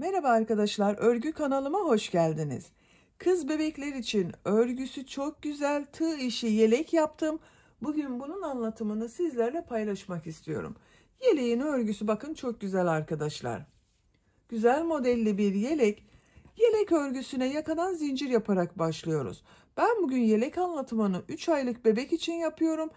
Merhaba arkadaşlar, örgü kanalıma hoş geldiniz. Kız bebekler için örgüsü çok güzel tığ işi yelek yaptım. Bugün bunun anlatımını sizlerle paylaşmak istiyorum. Yeleğin örgüsü bakın çok güzel arkadaşlar. Güzel modelli bir yelek. Yelek örgüsüne yakadan zincir yaparak başlıyoruz. Ben bugün yelek anlatımını 3 aylık bebek için yapıyorum.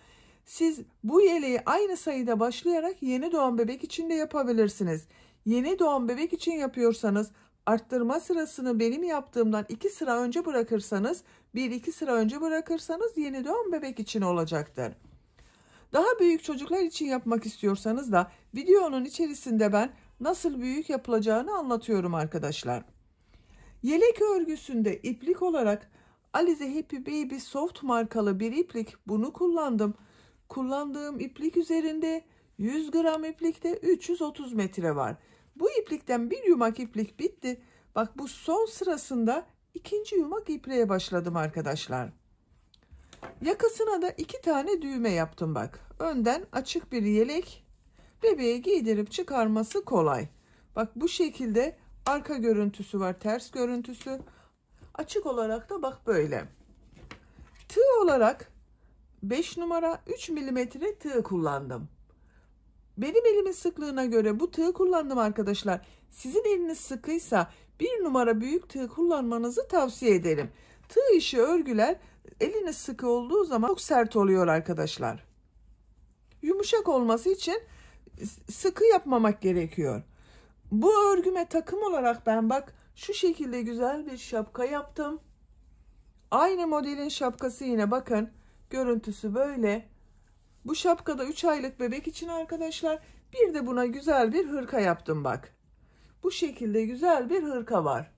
Siz bu yeleği aynı sayıda başlayarak yeni doğan bebek için de yapabilirsiniz. Yeni doğan bebek için yapıyorsanız arttırma sırasını benim yaptığımdan 2 sıra önce bırakırsanız 1-2 sıra önce bırakırsanız yeni doğan bebek için olacaktır. Daha büyük çocuklar için yapmak istiyorsanız da videonun içerisinde ben nasıl büyük yapılacağını anlatıyorum arkadaşlar. Yelek örgüsünde iplik olarak Alize Happy Baby Soft markalı bir iplik bunu kullandım. Kullandığım iplik üzerinde 100 gram iplikte 330 metre var. Bu iplikten bir yumak iplik bitti. Bak bu son sırasında ikinci yumak ipliğe başladım arkadaşlar. Yakasına da 2 tane düğme yaptım bak. Önden açık bir yelek. Bebeğe giydirip çıkarması kolay. Bak bu şekilde arka görüntüsü var, ters görüntüsü. Açık olarak da bak böyle. Tığ olarak 5 numara 3 milimetre tığ kullandım. Benim elimin sıklığına göre bu tığ kullandım arkadaşlar. Sizin eliniz sıkıysa 1 numara büyük tığ kullanmanızı tavsiye ederim. Tığ işi örgüler eliniz sıkı olduğu zaman çok sert oluyor arkadaşlar. Yumuşak olması için sıkı yapmamak gerekiyor. Bu örgüme takım olarak ben bak şu şekilde güzel bir şapka yaptım. Aynı modelin şapkası yine bakın. Görüntüsü böyle. Bu şapkada 3 aylık bebek için arkadaşlar. Bir de buna güzel bir hırka yaptım bak. Bu şekilde güzel bir hırka var.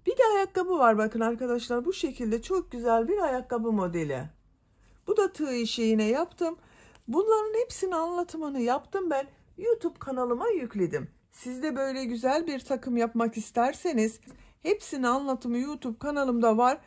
Bir de ayakkabı var bakın arkadaşlar. Bu şekilde çok güzel bir ayakkabı modeli. Bu da tığ işi yine yaptım. Bunların hepsinin anlatımını yaptım ben. YouTube kanalıma yükledim. Siz de böyle güzel bir takım yapmak isterseniz hepsinin anlatımı YouTube kanalımda var.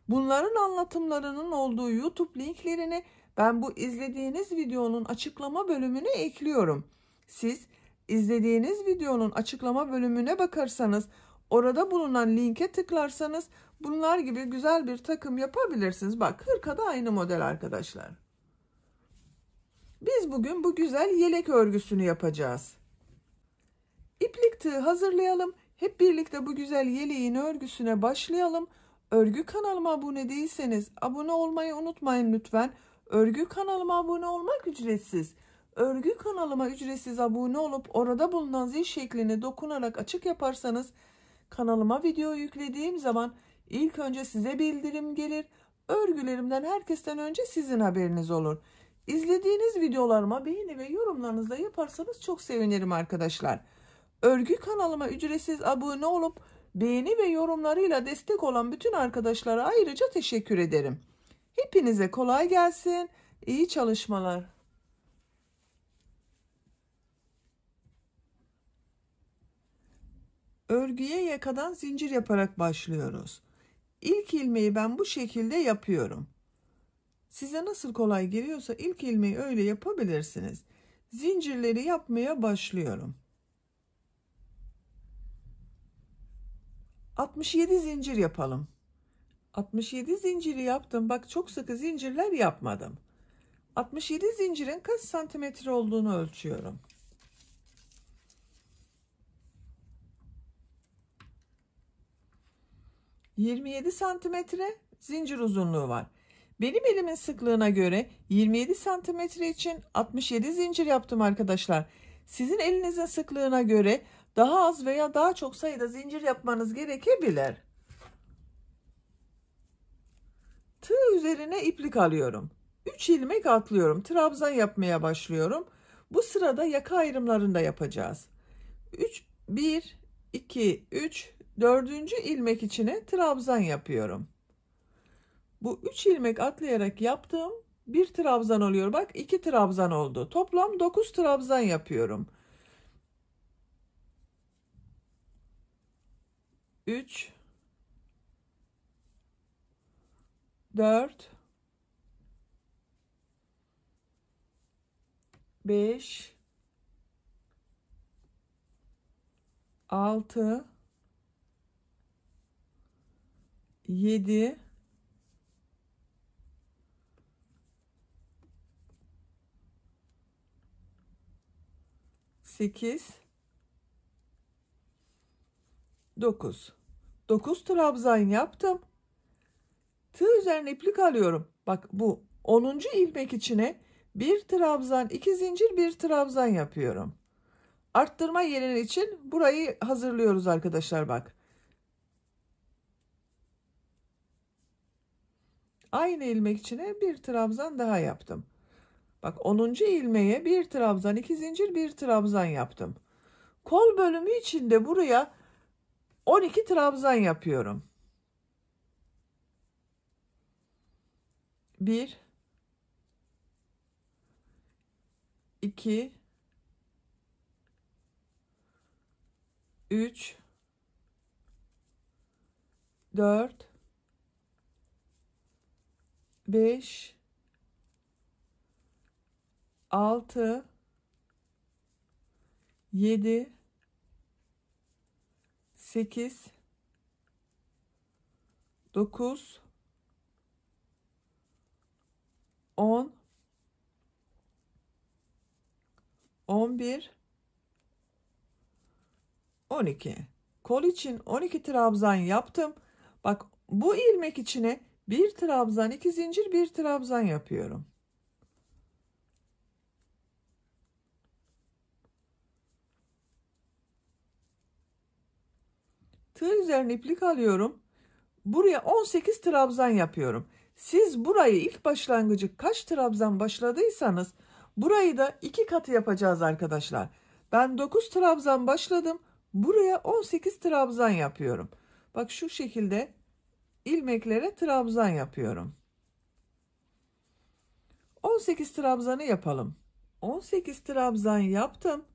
Bunların anlatımlarının olduğu YouTube linklerini ben bu izlediğiniz videonun açıklama bölümüne ekliyorum. Siz izlediğiniz videonun açıklama bölümüne bakarsanız orada bulunan linke tıklarsanız bunlar gibi güzel bir takım yapabilirsiniz. Bak hırka da aynı model arkadaşlar. Biz bugün bu güzel yelek örgüsünü yapacağız. İplik tığ hazırlayalım. Hep birlikte bu güzel yeleğin örgüsüne başlayalım. Örgü kanalıma abone değilseniz abone olmayı unutmayın lütfen. Örgü kanalıma abone olmak ücretsiz. Örgü kanalıma ücretsiz abone olup orada bulunan zil şeklini dokunarak açık yaparsanız kanalıma video yüklediğim zaman ilk önce size bildirim gelir. Örgülerimden herkesten önce sizin haberiniz olur. İzlediğiniz videolarıma beğeni ve yorumlarınızı da yaparsanız çok sevinirim arkadaşlar. Örgü kanalıma ücretsiz abone olup beğeni ve yorumlarıyla destek olan bütün arkadaşlara ayrıca teşekkür ederim. Hepinize kolay gelsin. İyi çalışmalar. Örgüye yakadan zincir yaparak başlıyoruz. İlk ilmeği ben bu şekilde yapıyorum. Size nasıl kolay geliyorsa ilk ilmeği öyle yapabilirsiniz. Zincirleri yapmaya başlıyorum. 67 zincir yapalım. 67 zinciri yaptım. Bak çok sıkı zincirler yapmadım. 67 zincirin kaç santimetre olduğunu ölçüyorum. 27 santimetre zincir uzunluğu var. Benim elimin sıklığına göre 27 santimetre için 67 zincir yaptım arkadaşlar. Sizin elinizin sıklığına göre daha az veya daha çok sayıda zincir yapmanız gerekebilir. Tığ üzerine iplik alıyorum. 3 ilmek atlıyorum. Trabzan yapmaya başlıyorum. Bu sırada yaka ayrımlarını da yapacağız. 1, 2, 3, 4. ilmek içine trabzan yapıyorum. Bu 3 ilmek atlayarak yaptığım bir trabzan oluyor. Bak 2 trabzan oldu. Toplam 9 trabzan yapıyorum. 3 4 5 6, 7, 8, 9. 9 trabzan yaptım. Tığ üzerine iplik alıyorum. Bak bu 10. ilmek içine bir trabzan, 2 zincir, bir trabzan yapıyorum. Arttırma yeri için burayı hazırlıyoruz arkadaşlar bak. Aynı ilmek içine bir trabzan daha yaptım. Bak 10. ilmeğe bir trabzan, 2 zincir, bir trabzan yaptım. Kol bölümü için de buraya 12 trabzan yapıyorum. 1, 2, 3, 4, 5, 6, 7, 8, 9, 10, 11, 12. Kol için 12 trabzan yaptım. Bak bu ilmek içine bir trabzan, 2 zincir, bir trabzan yapıyorum. Tığ üzerine iplik alıyorum. Buraya 18 trabzan yapıyorum. Siz burayı ilk başlangıcı kaç trabzan başladıysanız burayı da 2 katı yapacağız arkadaşlar. Ben 9 trabzan başladım. Buraya 18 trabzan yapıyorum. Bak şu şekilde ilmeklere trabzan yapıyorum. 18 trabzanı yapalım. 18 trabzan yaptım.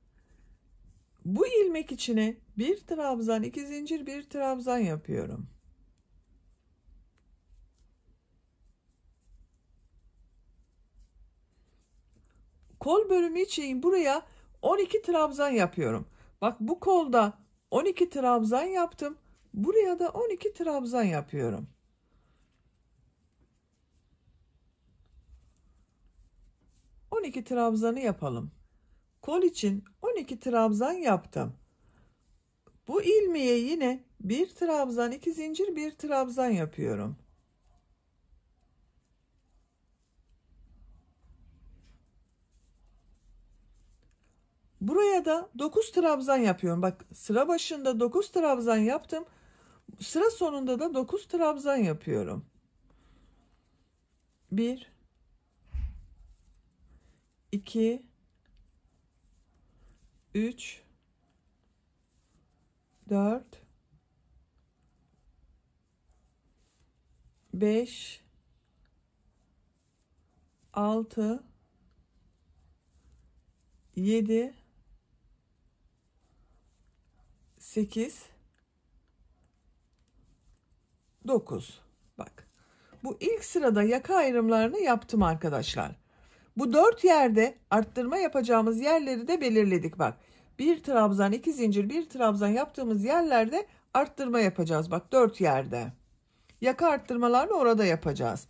Bu ilmek içine bir trabzan, 2 zincir, bir trabzan yapıyorum. Kol bölümü için buraya 12 trabzan yapıyorum. Bak bu kolda 12 trabzan yaptım. Buraya da 12 trabzan yapıyorum. On 12 trabzanı yapalım. Kol için 12 trabzan yaptım. Bu ilmeğe yine bir trabzan, 2 zincir, bir trabzan yapıyorum. Buraya da 9 trabzan yapıyorum. Bak sıra başında 9 trabzan yaptım. Sıra sonunda da 9 trabzan yapıyorum. 1, 2, 3, 4, 5, 6, 7, 8, 9. Bak bu ilk sırada yaka ayrımlarını yaptım arkadaşlar. Bu 4 yerde arttırma yapacağımız yerleri de belirledik bak. Bir trabzan, 2 zincir, bir trabzan yaptığımız yerlerde arttırma yapacağız. Bak 4 yerde. Yaka arttırmalarını orada yapacağız.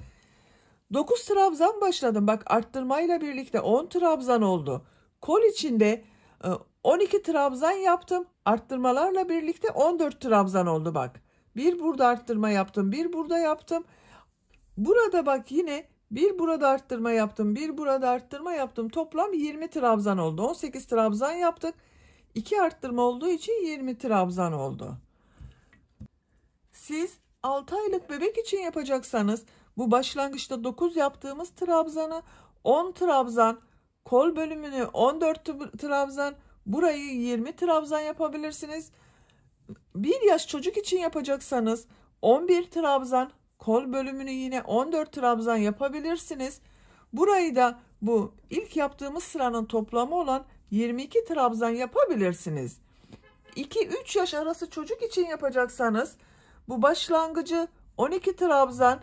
9 trabzan başladım. Bak arttırmayla birlikte 10 trabzan oldu. Kol içinde 12 trabzan yaptım. Arttırmalarla birlikte 14 trabzan oldu bak. Bir burada arttırma yaptım, bir burada yaptım. Burada bak yine bir burada arttırma yaptım, bir burada arttırma yaptım. Toplam 20 trabzan oldu. 18 trabzan yaptık. 2 arttırma olduğu için 20 trabzan oldu. Siz 6 aylık bebek için yapacaksanız bu başlangıçta 9 yaptığımız trabzanı 10 trabzan, kol bölümünü 14 trabzan, burayı 20 trabzan yapabilirsiniz. 1 yaş çocuk için yapacaksanız 11 trabzan, kol bölümünü yine 14 trabzan yapabilirsiniz. Burayı da bu ilk yaptığımız sıranın toplamı olan 22 trabzan yapabilirsiniz. 2-3 yaş arası çocuk için yapacaksanız bu başlangıcı 12 trabzan,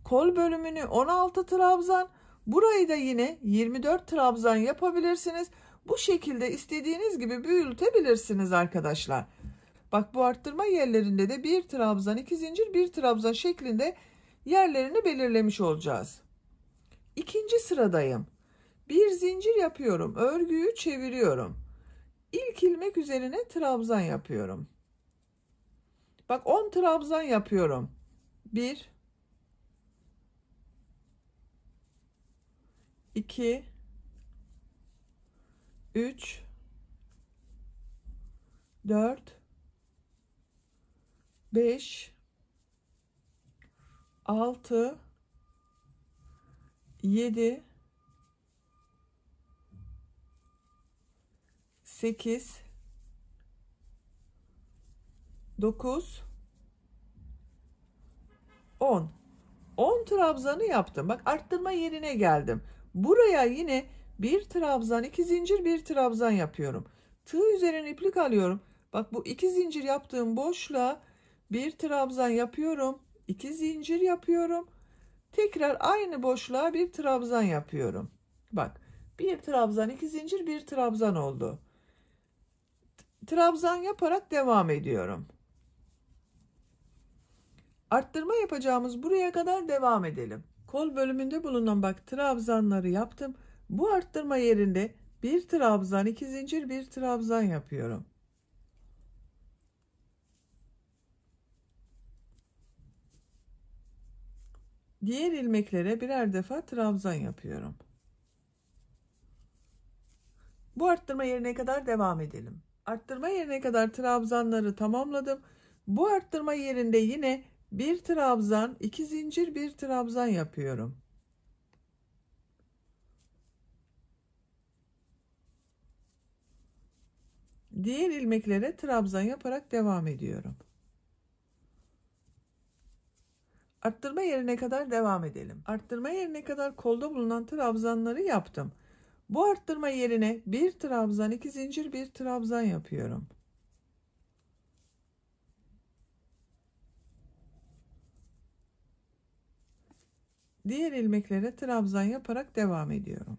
kol bölümünü 16 trabzan, burayı da yine 24 trabzan yapabilirsiniz. Bu şekilde istediğiniz gibi büyütebilirsiniz arkadaşlar. Bak, bu arttırma yerlerinde de bir trabzan, iki zincir, bir trabzan şeklinde yerlerini belirlemiş olacağız. İkinci sıradayım. Bir zincir yapıyorum. Örgüyü çeviriyorum. İlk ilmek üzerine trabzan yapıyorum. Bak, 10 trabzan yapıyorum. 1 2 3 4 5 6 7 8 9 10. 10 trabzanı yaptım. Bak, arttırma yerine geldim. Buraya yine bir trabzan, iki zincir, bir trabzan yapıyorum. Tığ üzerine iplik alıyorum. Bak, bu iki zincir yaptığım boşluğa bir trabzan yapıyorum. İki zincir yapıyorum. Tekrar aynı boşluğa bir trabzan yapıyorum. Bak, bir trabzan, iki zincir, bir trabzan oldu. Trabzan yaparak devam ediyorum. Arttırma yapacağımız buraya kadar devam edelim. Kol bölümünde bulunan bak trabzanları yaptım. Bu arttırma yerinde bir trabzan, iki zincir, bir trabzan yapıyorum. Diğer ilmeklere birer defa trabzan yapıyorum. Bu arttırma yerine kadar devam edelim. Arttırma yerine kadar trabzanları tamamladım. Bu arttırma yerinde yine bir trabzan, iki zincir, bir trabzan yapıyorum. Diğer ilmeklere trabzan yaparak devam ediyorum. Arttırma yerine kadar devam edelim. Arttırma yerine kadar kolda bulunan trabzanları yaptım. Bu arttırma yerine bir trabzan, iki zincir, bir trabzan yapıyorum. Diğer ilmeklere trabzan yaparak devam ediyorum.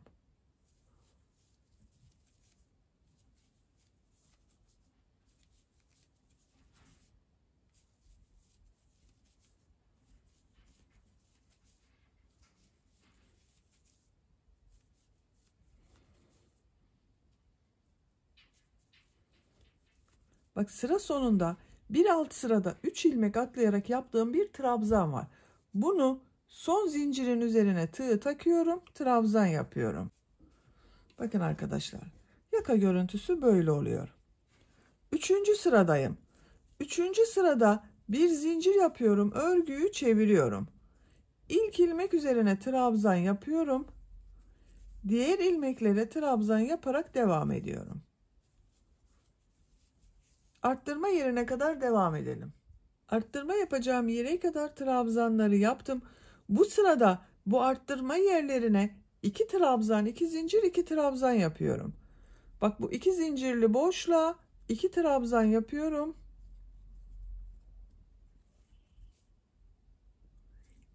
Bak, sıra sonunda bir alt sırada 3 ilmek atlayarak yaptığım bir trabzan var. Bunu son zincirin üzerine tığ takıyorum, trabzan yapıyorum. Bakın arkadaşlar, yaka görüntüsü böyle oluyor. Üçüncü sıradayım. Üçüncü sırada bir zincir yapıyorum, örgüyü çeviriyorum. İlk ilmek üzerine trabzan yapıyorum. Diğer ilmeklere trabzan yaparak devam ediyorum. Arttırma yerine kadar devam edelim. Arttırma yapacağım yere kadar trabzanları yaptım. Bu sırada bu arttırma yerlerine 2 trabzan, 2 zincir, 2 trabzan yapıyorum. Bak, bu 2 zincirli boşluğa 2 trabzan yapıyorum.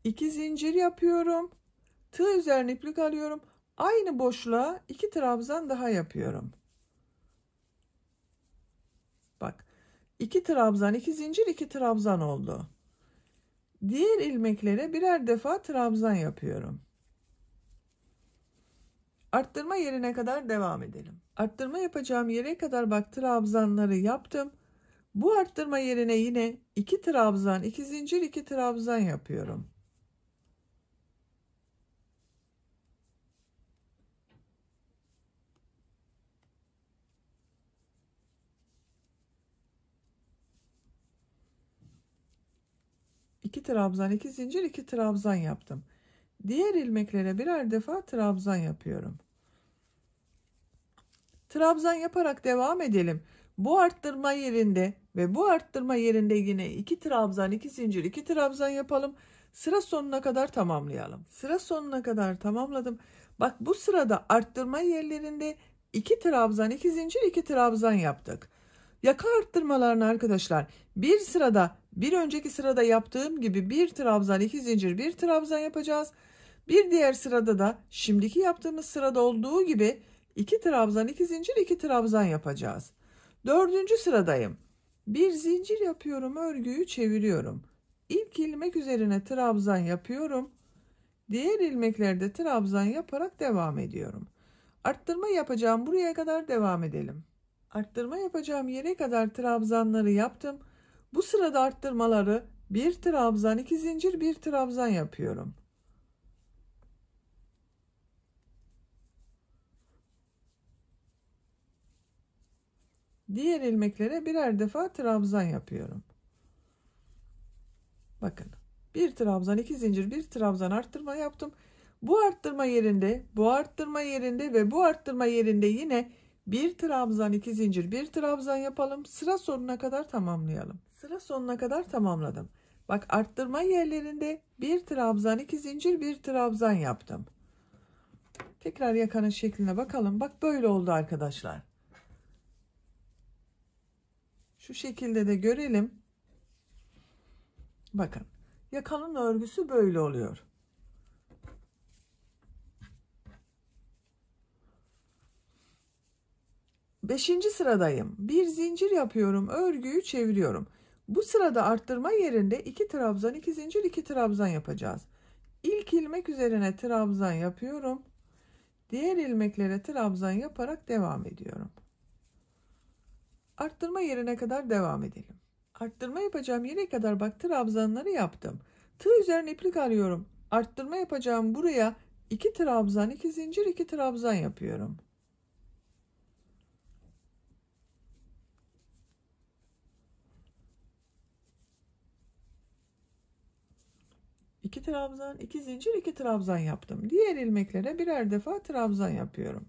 2 zincir yapıyorum. Tığ üzerine iplik alıyorum. Aynı boşluğa 2 trabzan daha yapıyorum. Bak, 2 trabzan, 2 zincir, 2 trabzan oldu. Diğer ilmeklere birer defa trabzan yapıyorum. Arttırma yerine kadar devam edelim. Arttırma yapacağım yere kadar bak trabzanları yaptım. Bu arttırma yerine yine 2 trabzan, 2 zincir, 2 trabzan yapıyorum. İki trabzan, iki zincir, iki trabzan yaptım. Diğer ilmeklere birer defa trabzan yapıyorum. Trabzan yaparak devam edelim. Bu arttırma yerinde ve bu arttırma yerinde yine 2 trabzan, 2 zincir, 2 trabzan yapalım. Sıra sonuna kadar tamamlayalım. Sıra sonuna kadar tamamladım. Bak, bu sırada arttırma yerlerinde 2 trabzan, 2 zincir, 2 trabzan yaptık. Yaka arttırmalarını arkadaşlar bir sırada, bir önceki sırada yaptığım gibi bir trabzan, 2 zincir, bir trabzan yapacağız. Bir diğer sırada da şimdiki yaptığımız sırada olduğu gibi 2 trabzan, 2 zincir, 2 trabzan yapacağız. Dördüncü sıradayım. Bir zincir yapıyorum, örgüyü çeviriyorum. İlk ilmek üzerine trabzan yapıyorum. Diğer ilmeklerde trabzan yaparak devam ediyorum. Arttırma yapacağım buraya kadar devam edelim. Arttırma yapacağım yere kadar trabzanları yaptım. Bu sırada arttırmaları bir trabzan, iki zincir, bir trabzan yapıyorum. Diğer ilmeklere birer defa trabzan yapıyorum. Bakın. Bir trabzan, iki zincir, bir trabzan arttırma yaptım. Bu arttırma yerinde, bu arttırma yerinde ve bu arttırma yerinde yine bir trabzan, iki zincir, bir trabzan yapalım. Sıra sonuna kadar tamamlayalım. Sıra sonuna kadar tamamladım. Bak, arttırma yerlerinde bir trabzan, iki zincir, bir trabzan yaptım. Tekrar yakanın şekline bakalım. Bak, böyle oldu arkadaşlar. Şu şekilde de görelim. Bakın, yakanın örgüsü böyle oluyor. Beşinci sıradayım. Bir zincir yapıyorum, örgüyü çeviriyorum. Bu sırada arttırma yerinde iki trabzan, iki zincir, iki trabzan yapacağız. İlk ilmek üzerine trabzan yapıyorum. Diğer ilmeklere trabzan yaparak devam ediyorum. Arttırma yerine kadar devam edelim. Arttırma yapacağım yere kadar bak, trabzanları yaptım. Tığ üzerine iplik alıyorum. Arttırma yapacağım buraya iki trabzan, iki zincir, iki trabzan yapıyorum. İki trabzan, iki zincir, iki trabzan yaptım. Diğer ilmeklere birer defa trabzan yapıyorum.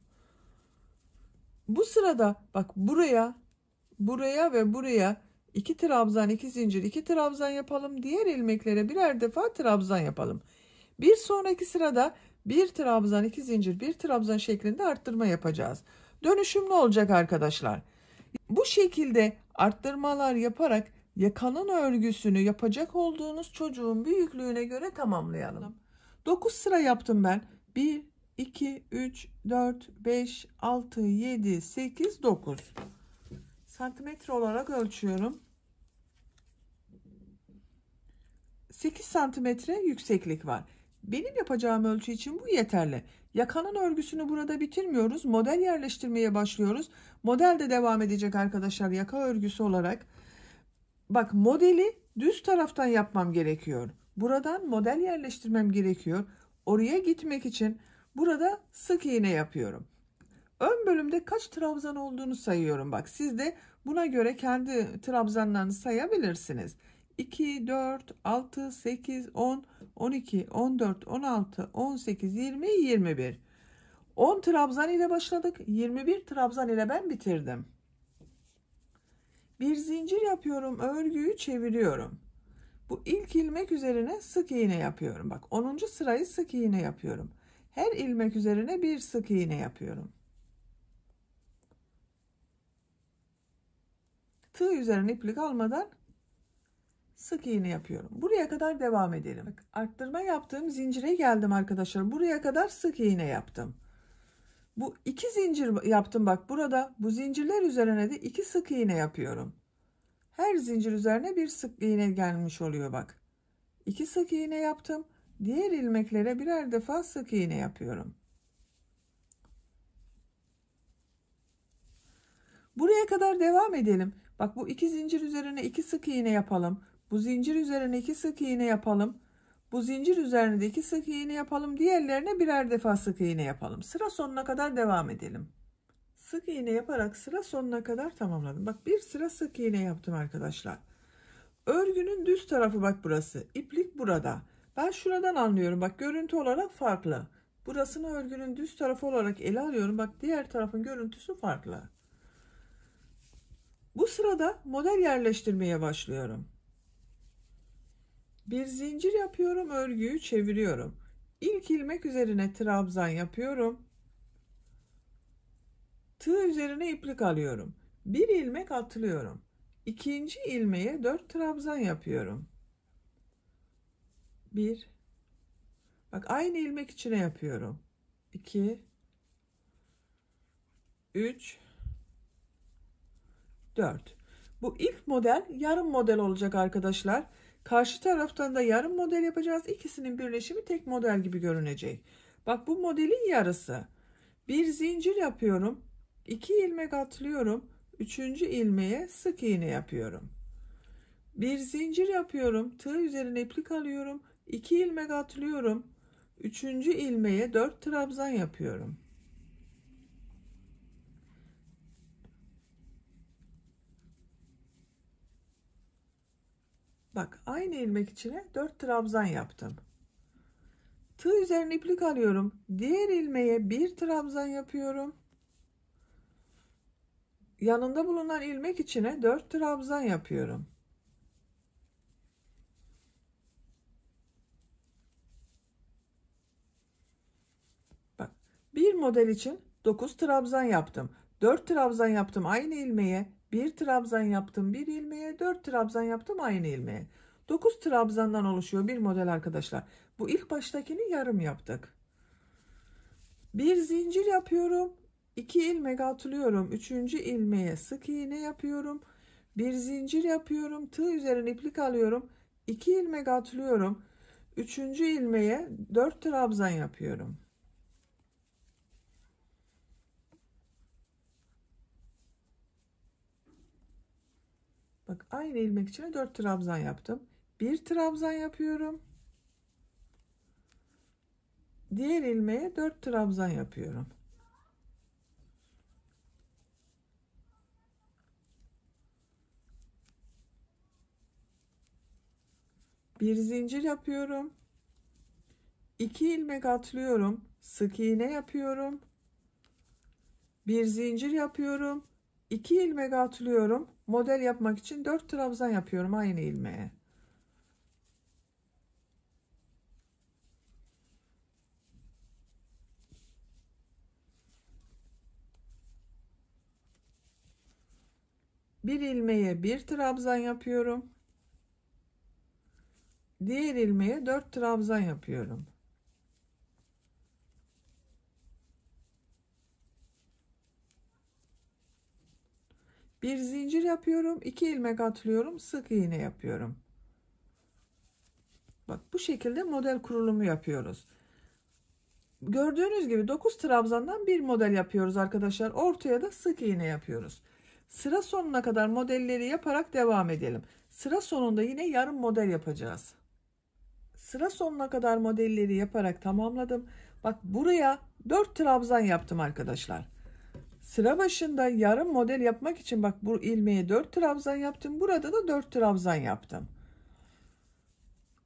Bu sırada bak, buraya ve buraya iki trabzan, iki zincir, iki trabzan yapalım. Diğer ilmeklere birer defa trabzan yapalım. Bir sonraki sırada bir trabzan, iki zincir, bir trabzan şeklinde arttırma yapacağız. Dönüşüm ne olacak arkadaşlar? Bu şekilde arttırmalar yaparak yakanın örgüsünü yapacak olduğunuz çocuğun büyüklüğüne göre tamamlayalım. 9 sıra yaptım ben. 1, 2, 3, 4, 5, 6, 7, 8, 9. Santimetre olarak ölçüyorum. 8 santimetre yükseklik var. Benim yapacağım ölçü için bu yeterli. Yakanın örgüsünü burada bitirmiyoruz. Model yerleştirmeye başlıyoruz. Model de devam edecek arkadaşlar, yaka örgüsü olarak. Bak, modeli düz taraftan yapmam gerekiyor. Buradan model yerleştirmem gerekiyor. Oraya gitmek için burada sık iğne yapıyorum. Ön bölümde kaç trabzan olduğunu sayıyorum. Bak, siz de buna göre kendi trabzanlarını sayabilirsiniz. 2, 4, 6, 8, 10, 12, 14, 16, 18, 20, 21. 10 trabzan ile başladık. 21 trabzan ile ben bitirdim. Bir zincir yapıyorum, örgüyü çeviriyorum. Bu ilk ilmek üzerine sık iğne yapıyorum. Bak, 10. sırayı sık iğne yapıyorum. Her ilmek üzerine bir sık iğne yapıyorum. Tığ üzerine iplik almadan sık iğne yapıyorum. Buraya kadar devam edelim. Bak, arttırma yaptığım zincire geldim arkadaşlar. Buraya kadar sık iğne yaptım. Bu iki zincir yaptım. Bak, burada bu zincirler üzerine de iki sık iğne yapıyorum. Her zincir üzerine bir sık iğne gelmiş oluyor bak. 2 sık iğne yaptım. Diğer ilmeklere birer defa sık iğne yapıyorum. Buraya kadar devam edelim. Bak, bu iki zincir üzerine iki sık iğne yapalım. Bu zincir üzerine iki sık iğne yapalım. Bu zincir üzerine de iki sık iğne yapalım. Diğerlerine birer defa sık iğne yapalım. Sıra sonuna kadar devam edelim. Sık iğne yaparak sıra sonuna kadar tamamladım. Bak, bir sıra sık iğne yaptım arkadaşlar. Örgünün düz tarafı bak burası. İplik burada. Ben şuradan anlıyorum. Bak, görüntü olarak farklı. Burasını örgünün düz tarafı olarak ele alıyorum. Bak, diğer tarafın görüntüsü farklı. Bu sırada model yerleştirmeye başlıyorum. Bir zincir yapıyorum, örgüyü çeviriyorum. İlk ilmek üzerine trabzan yapıyorum. Tığ üzerine iplik alıyorum. Bir ilmek atlıyorum. İkinci ilmeğe 4 trabzan yapıyorum. 1. Bak, aynı ilmek içine yapıyorum. 2, 3, 4. Bu ilk model yarım model olacak arkadaşlar. Karşı taraftan da yarım model yapacağız. İkisinin birleşimi tek model gibi görünecek. Bak bu modelin yarısı. Bir zincir yapıyorum. 2 ilmek atlıyorum. Üçüncü ilmeğe sık iğne yapıyorum. Bir zincir yapıyorum. Tığ üzerine iplik alıyorum. 2 ilmek atlıyorum. Üçüncü ilmeğe 4 trabzan yapıyorum. Bak aynı ilmek içine 4 trabzan yaptım. Tığ üzerine iplik alıyorum. Diğer ilmeğe 1 trabzan yapıyorum. Yanında bulunan ilmek içine 4 trabzan yapıyorum. Bak bir model için 9 trabzan yaptım. 4 trabzan yaptım aynı ilmeğe. 1 trabzan yaptım bir ilmeğe. 4 trabzan yaptım aynı ilmeğe. 9 trabzandan oluşuyor bir model arkadaşlar. Bu ilk baştakini yarım yaptık. Bir zincir yapıyorum. 2 ilmek atlıyorum. Üçüncü ilmeğe sık iğne yapıyorum. Bir zincir yapıyorum. Tığ üzerine iplik alıyorum. 2 ilmek atlıyorum. Üçüncü ilmeğe 4 trabzan yapıyorum. Bak aynı ilmek içine 4 trabzan yaptım. Bir trabzan yapıyorum. Diğer ilmeğe 4 trabzan yapıyorum. Bir zincir yapıyorum. 2 ilmek atlıyorum. Sık iğne yapıyorum. Bir zincir yapıyorum. 2 ilmek atlıyorum. Model yapmak için 4 trabzan yapıyorum aynı ilmeğe. Bir ilmeğe 1 trabzan yapıyorum. Diğer ilmeğe 4 trabzan yapıyorum. Bir zincir yapıyorum. 2 ilmek atlıyorum. Sık iğne yapıyorum. Bak bu şekilde model kurulumu yapıyoruz. Gördüğünüz gibi 9 trabzandan bir model yapıyoruz arkadaşlar. Ortaya da sık iğne yapıyoruz. Sıra sonuna kadar modelleri yaparak devam edelim. Sıra sonunda yine yarım model yapacağız. Sıra sonuna kadar modelleri yaparak tamamladım. Bak buraya 4 trabzan yaptım arkadaşlar. Sıra başında yarım model yapmak için bak bu ilmeğe 4 trabzan yaptım. Burada da 4 trabzan yaptım.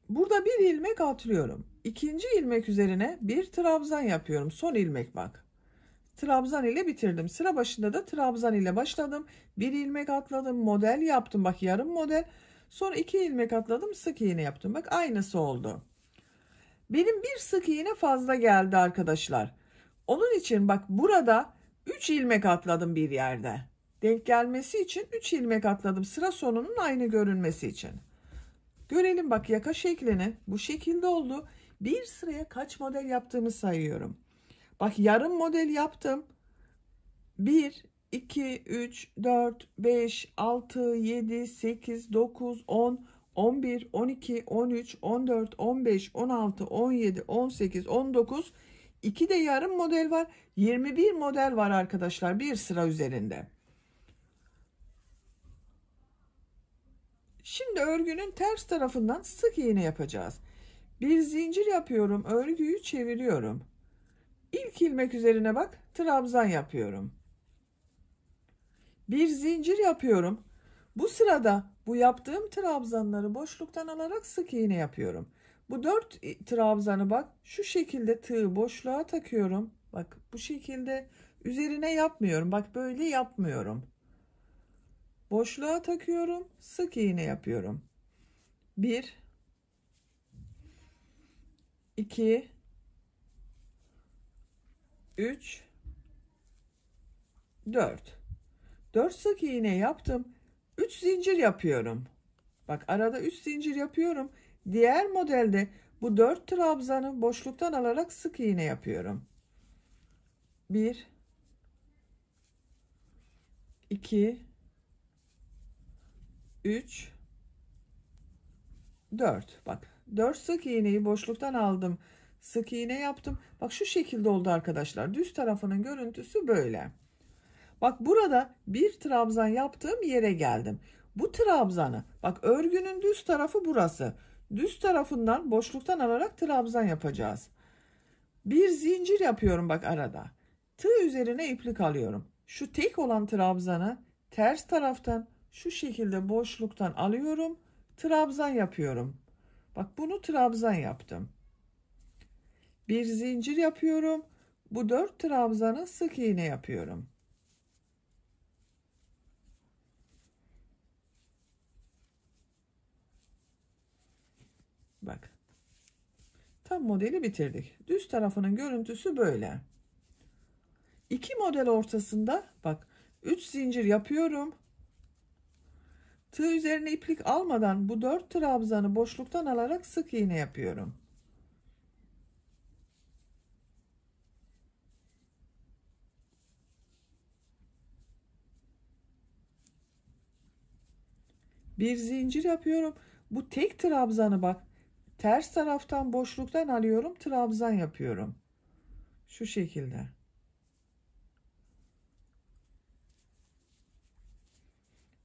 Burada bir ilmek atlıyorum. İkinci ilmek üzerine bir trabzan yapıyorum. Son ilmek bak. Trabzan ile bitirdim. Sıra başında da trabzan ile başladım. Bir ilmek atladım. Model yaptım. Bak yarım model. Sonra 2 ilmek atladım. Sık iğne yaptım. Bak aynısı oldu. Benim bir sık iğne fazla geldi arkadaşlar. Onun için bak burada 3 ilmek atladım bir yerde. Denk gelmesi için 3 ilmek atladım. Sıra sonunun aynı görünmesi için. Görelim bak yaka şeklini. Bu şekilde oldu. Bir sıraya kaç model yaptığımı sayıyorum. Bak yarım model yaptım. 1, 2, 3, 4, 5, 6, 7, 8, 9, 10, 11, 12, 13, 14, 15, 16, 17, 18, 19. 2 de yarım model var. 21 model var arkadaşlar bir sıra üzerinde. Şimdi örgünün ters tarafından sık iğne yapacağız. Bir zincir yapıyorum. Örgüyü çeviriyorum. İlk ilmek üzerine bak trabzan yapıyorum. Bir zincir yapıyorum. Bu sırada bu yaptığım trabzanları boşluktan alarak sık iğne yapıyorum. Bu 4 trabzanı bak şu şekilde tığı boşluğa takıyorum. Bak bu şekilde üzerine yapmıyorum. Bak böyle yapmıyorum. Boşluğa takıyorum. Sık iğne yapıyorum. 1 2 3 4 4 sık iğne yaptım. 3 zincir yapıyorum. Bak arada 3 zincir yapıyorum. Diğer modelde bu 4 trabzanı boşluktan alarak sık iğne yapıyorum. 1 2 3, 4. Bak 4 sık iğneyi boşluktan aldım. Sık iğne yaptım. Bak şu şekilde oldu arkadaşlar. Düz tarafının görüntüsü böyle. Bak burada bir trabzan yaptığım yere geldim. Bu trabzanı bak örgünün düz tarafı burası. Düz tarafından boşluktan alarak trabzan yapacağız. Bir zincir yapıyorum bak arada. Tığ üzerine iplik alıyorum. Şu tek olan trabzanı ters taraftan şu şekilde boşluktan alıyorum. Trabzan yapıyorum. Bak bunu trabzan yaptım. Bir zincir yapıyorum. Bu 4 trabzanı sık iğne yapıyorum. Bak. Tam modeli bitirdik. Düz tarafının görüntüsü böyle. 2 model ortasında bak 3 zincir yapıyorum. Tığ üzerine iplik almadan bu 4 trabzanı boşluktan alarak sık iğne yapıyorum. Bir zincir yapıyorum. Bu tek trabzanı bak ters taraftan boşluktan alıyorum, trabzan yapıyorum. Şu şekilde.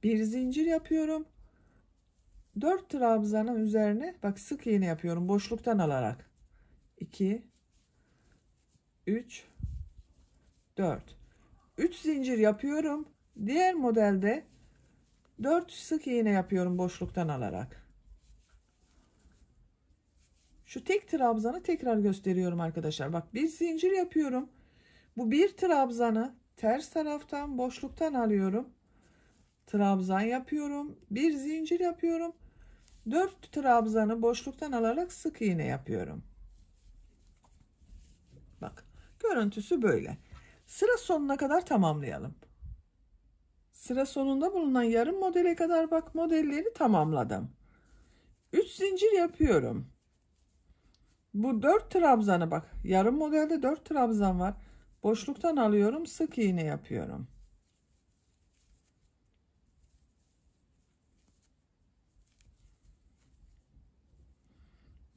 Bir zincir yapıyorum. 4 trabzanın üzerine bak sık iğne yapıyorum boşluktan alarak. 2, 3, 4. 3 zincir yapıyorum. Diğer modelde 4 sık iğne yapıyorum boşluktan alarak. Şu tek trabzanı tekrar gösteriyorum arkadaşlar. Bak bir zincir yapıyorum. Bu bir trabzanı ters taraftan boşluktan alıyorum. Trabzan yapıyorum. Bir zincir yapıyorum. 4 trabzanı boşluktan alarak sık iğne yapıyorum. Bak görüntüsü böyle. Sıra sonuna kadar tamamlayalım. Sıra sonunda bulunan yarım modele kadar bak modelleri tamamladım. 3 zincir yapıyorum. Bu 4 trabzanı bak yarım modelde 4 trabzan var. Boşluktan alıyorum, sık iğne yapıyorum.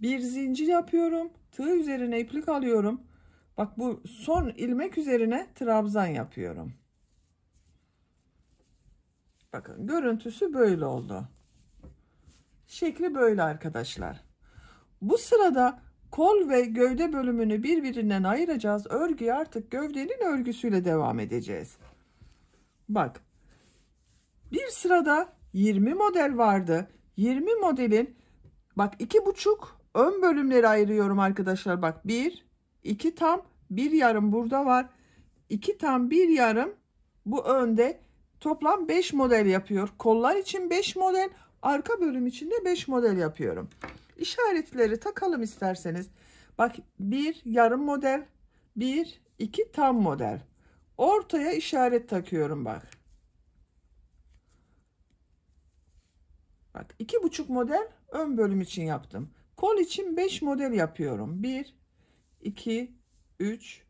Bir zincir yapıyorum. Tığ üzerine iplik alıyorum. Bak bu son ilmek üzerine trabzan yapıyorum. Bakın görüntüsü böyle oldu. Şekli böyle arkadaşlar. Bu sırada kol ve gövde bölümünü birbirinden ayıracağız. Örgüye artık gövdenin örgüsüyle devam edeceğiz. Bak bir sırada 20 model vardı. 20 modelin bak 2,5 ön bölümleri ayırıyorum arkadaşlar. Bak 1, 2 tam, 1 yarım burada var. 2 tam, 1 yarım bu önde. Toplam 5 model yapıyor. Kollar için 5 model, arka bölüm için de 5 model yapıyorum. İşaretleri takalım isterseniz. Bak 1 yarım model, 1, 2 tam model. Ortaya işaret takıyorum bak. Bak 2,5 model ön bölüm için yaptım. Kol için 5 model yapıyorum. 1, 2, 3,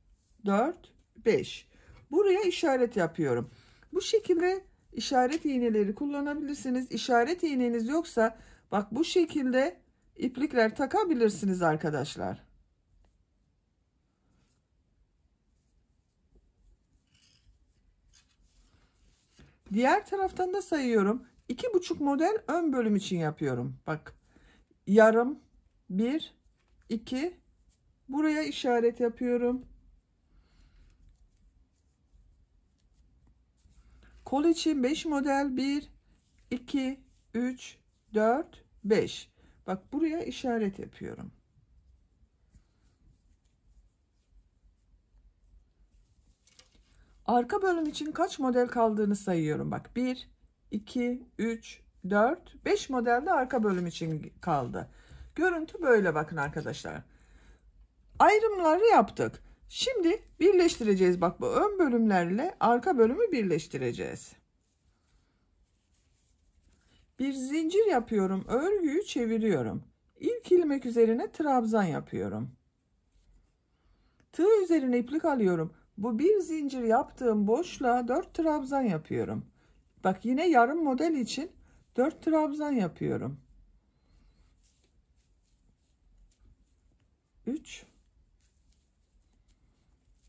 4, 5. Buraya işaret yapıyorum. Bu şekilde işaret iğneleri kullanabilirsiniz. İşaret iğneniz yoksa bak bu şekilde iplikler takabilirsiniz arkadaşlar. Diğer taraftan da sayıyorum. 2,5 model ön bölüm için yapıyorum. Bak yarım, 1, 2, buraya işaret yapıyorum. Kol için 5 model 1, 2, 3, 4, 5. Bak buraya işaret yapıyorum. Arka bölüm için kaç model kaldığını sayıyorum. Bak 1, 2, 3, 4, 5 model de arka bölüm için kaldı. Görüntü böyle bakın arkadaşlar. Ayrımları yaptık. Şimdi birleştireceğiz. Bak bu ön bölümlerle arka bölümü birleştireceğiz. Bir zincir yapıyorum. Örgüyü çeviriyorum. İlk ilmek üzerine trabzan yapıyorum. Tığ üzerine iplik alıyorum. Bu bir zincir yaptığım boşluğa 4 trabzan yapıyorum. Bak yine yarım model için 4 trabzan yapıyorum. 3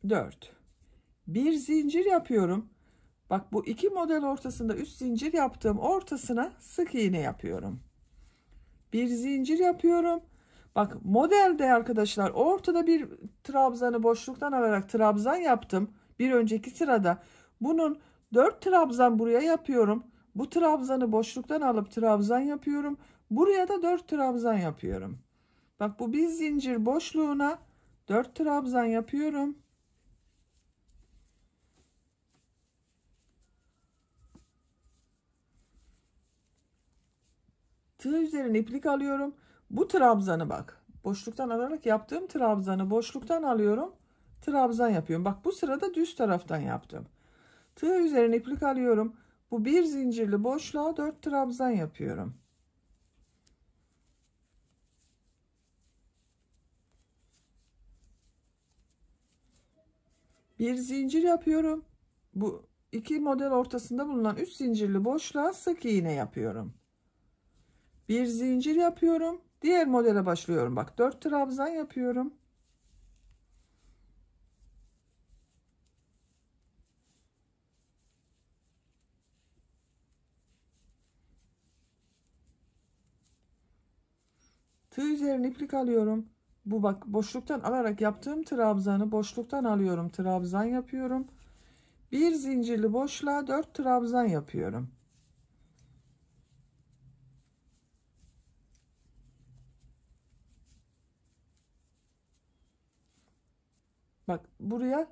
4 bir zincir yapıyorum. Bak bu iki model ortasında 3 zincir yaptığım ortasına sık iğne yapıyorum. Bir zincir yapıyorum. Bak modelde arkadaşlar ortada bir trabzanı boşluktan alarak trabzan yaptım. Bir önceki sırada bunun 4 trabzan buraya yapıyorum. Bu trabzanı boşluktan alıp trabzan yapıyorum. Buraya da 4 trabzan yapıyorum. Bak bu bir zincir boşluğuna 4 trabzan yapıyorum. Tığ üzerine iplik alıyorum. Bu trabzanı bak. Boşluktan alarak yaptığım trabzanı boşluktan alıyorum. Trabzan yapıyorum. Bak bu sırada düz taraftan yaptım. Tığ üzerine iplik alıyorum. Bu bir zincirli boşluğa 4 trabzan yapıyorum. Bir zincir yapıyorum. Bu iki model ortasında bulunan 3 zincirli boşluğa sık iğne yapıyorum. Bir zincir yapıyorum. Diğer modele başlıyorum. Bak 4 trabzan yapıyorum. Tığ üzerine iplik alıyorum. Bu bak boşluktan alarak yaptığım trabzanı boşluktan alıyorum. Trabzan yapıyorum. Bir zincirli boşluğa 4 trabzan yapıyorum. Bak buraya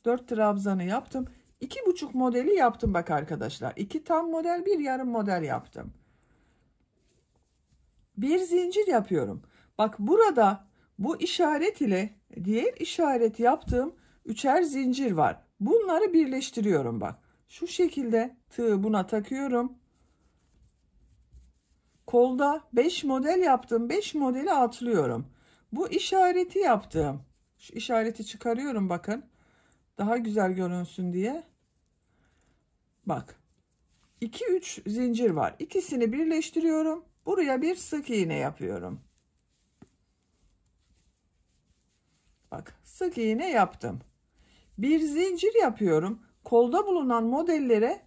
4 trabzanı yaptım. 2,5 modeli yaptım bak arkadaşlar. 2 tam model, bir yarım model yaptım. Bir zincir yapıyorum. Bak burada bu işaret ile diğer işaret yaptığım üçer zincir var. Bunları birleştiriyorum bak. Şu şekilde tığı buna takıyorum. Kolda 5 model yaptım. 5 modeli atlıyorum. Bu işareti yaptım. Şu işareti çıkarıyorum bakın. Daha güzel görünsün diye. Bak. 2-3 zincir var. İkisini birleştiriyorum. Buraya bir sık iğne yapıyorum. Bak sık iğne yaptım. Bir zincir yapıyorum. Kolda bulunan modellere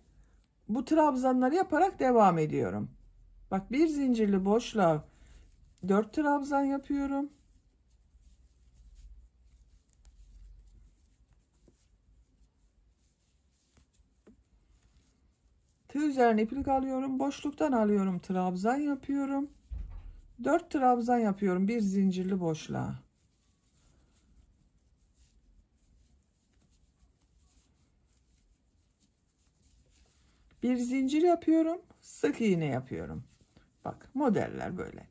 bu trabzanları yaparak devam ediyorum. Bak bir zincirli boşluğa 4 trabzan yapıyorum. Tığ üzerine iplik alıyorum. Boşluktan alıyorum. Trabzan yapıyorum. 4 trabzan yapıyorum. Bir zincirli boşluğa. Bir zincir yapıyorum. Sık iğne yapıyorum. Bak modeller böyle.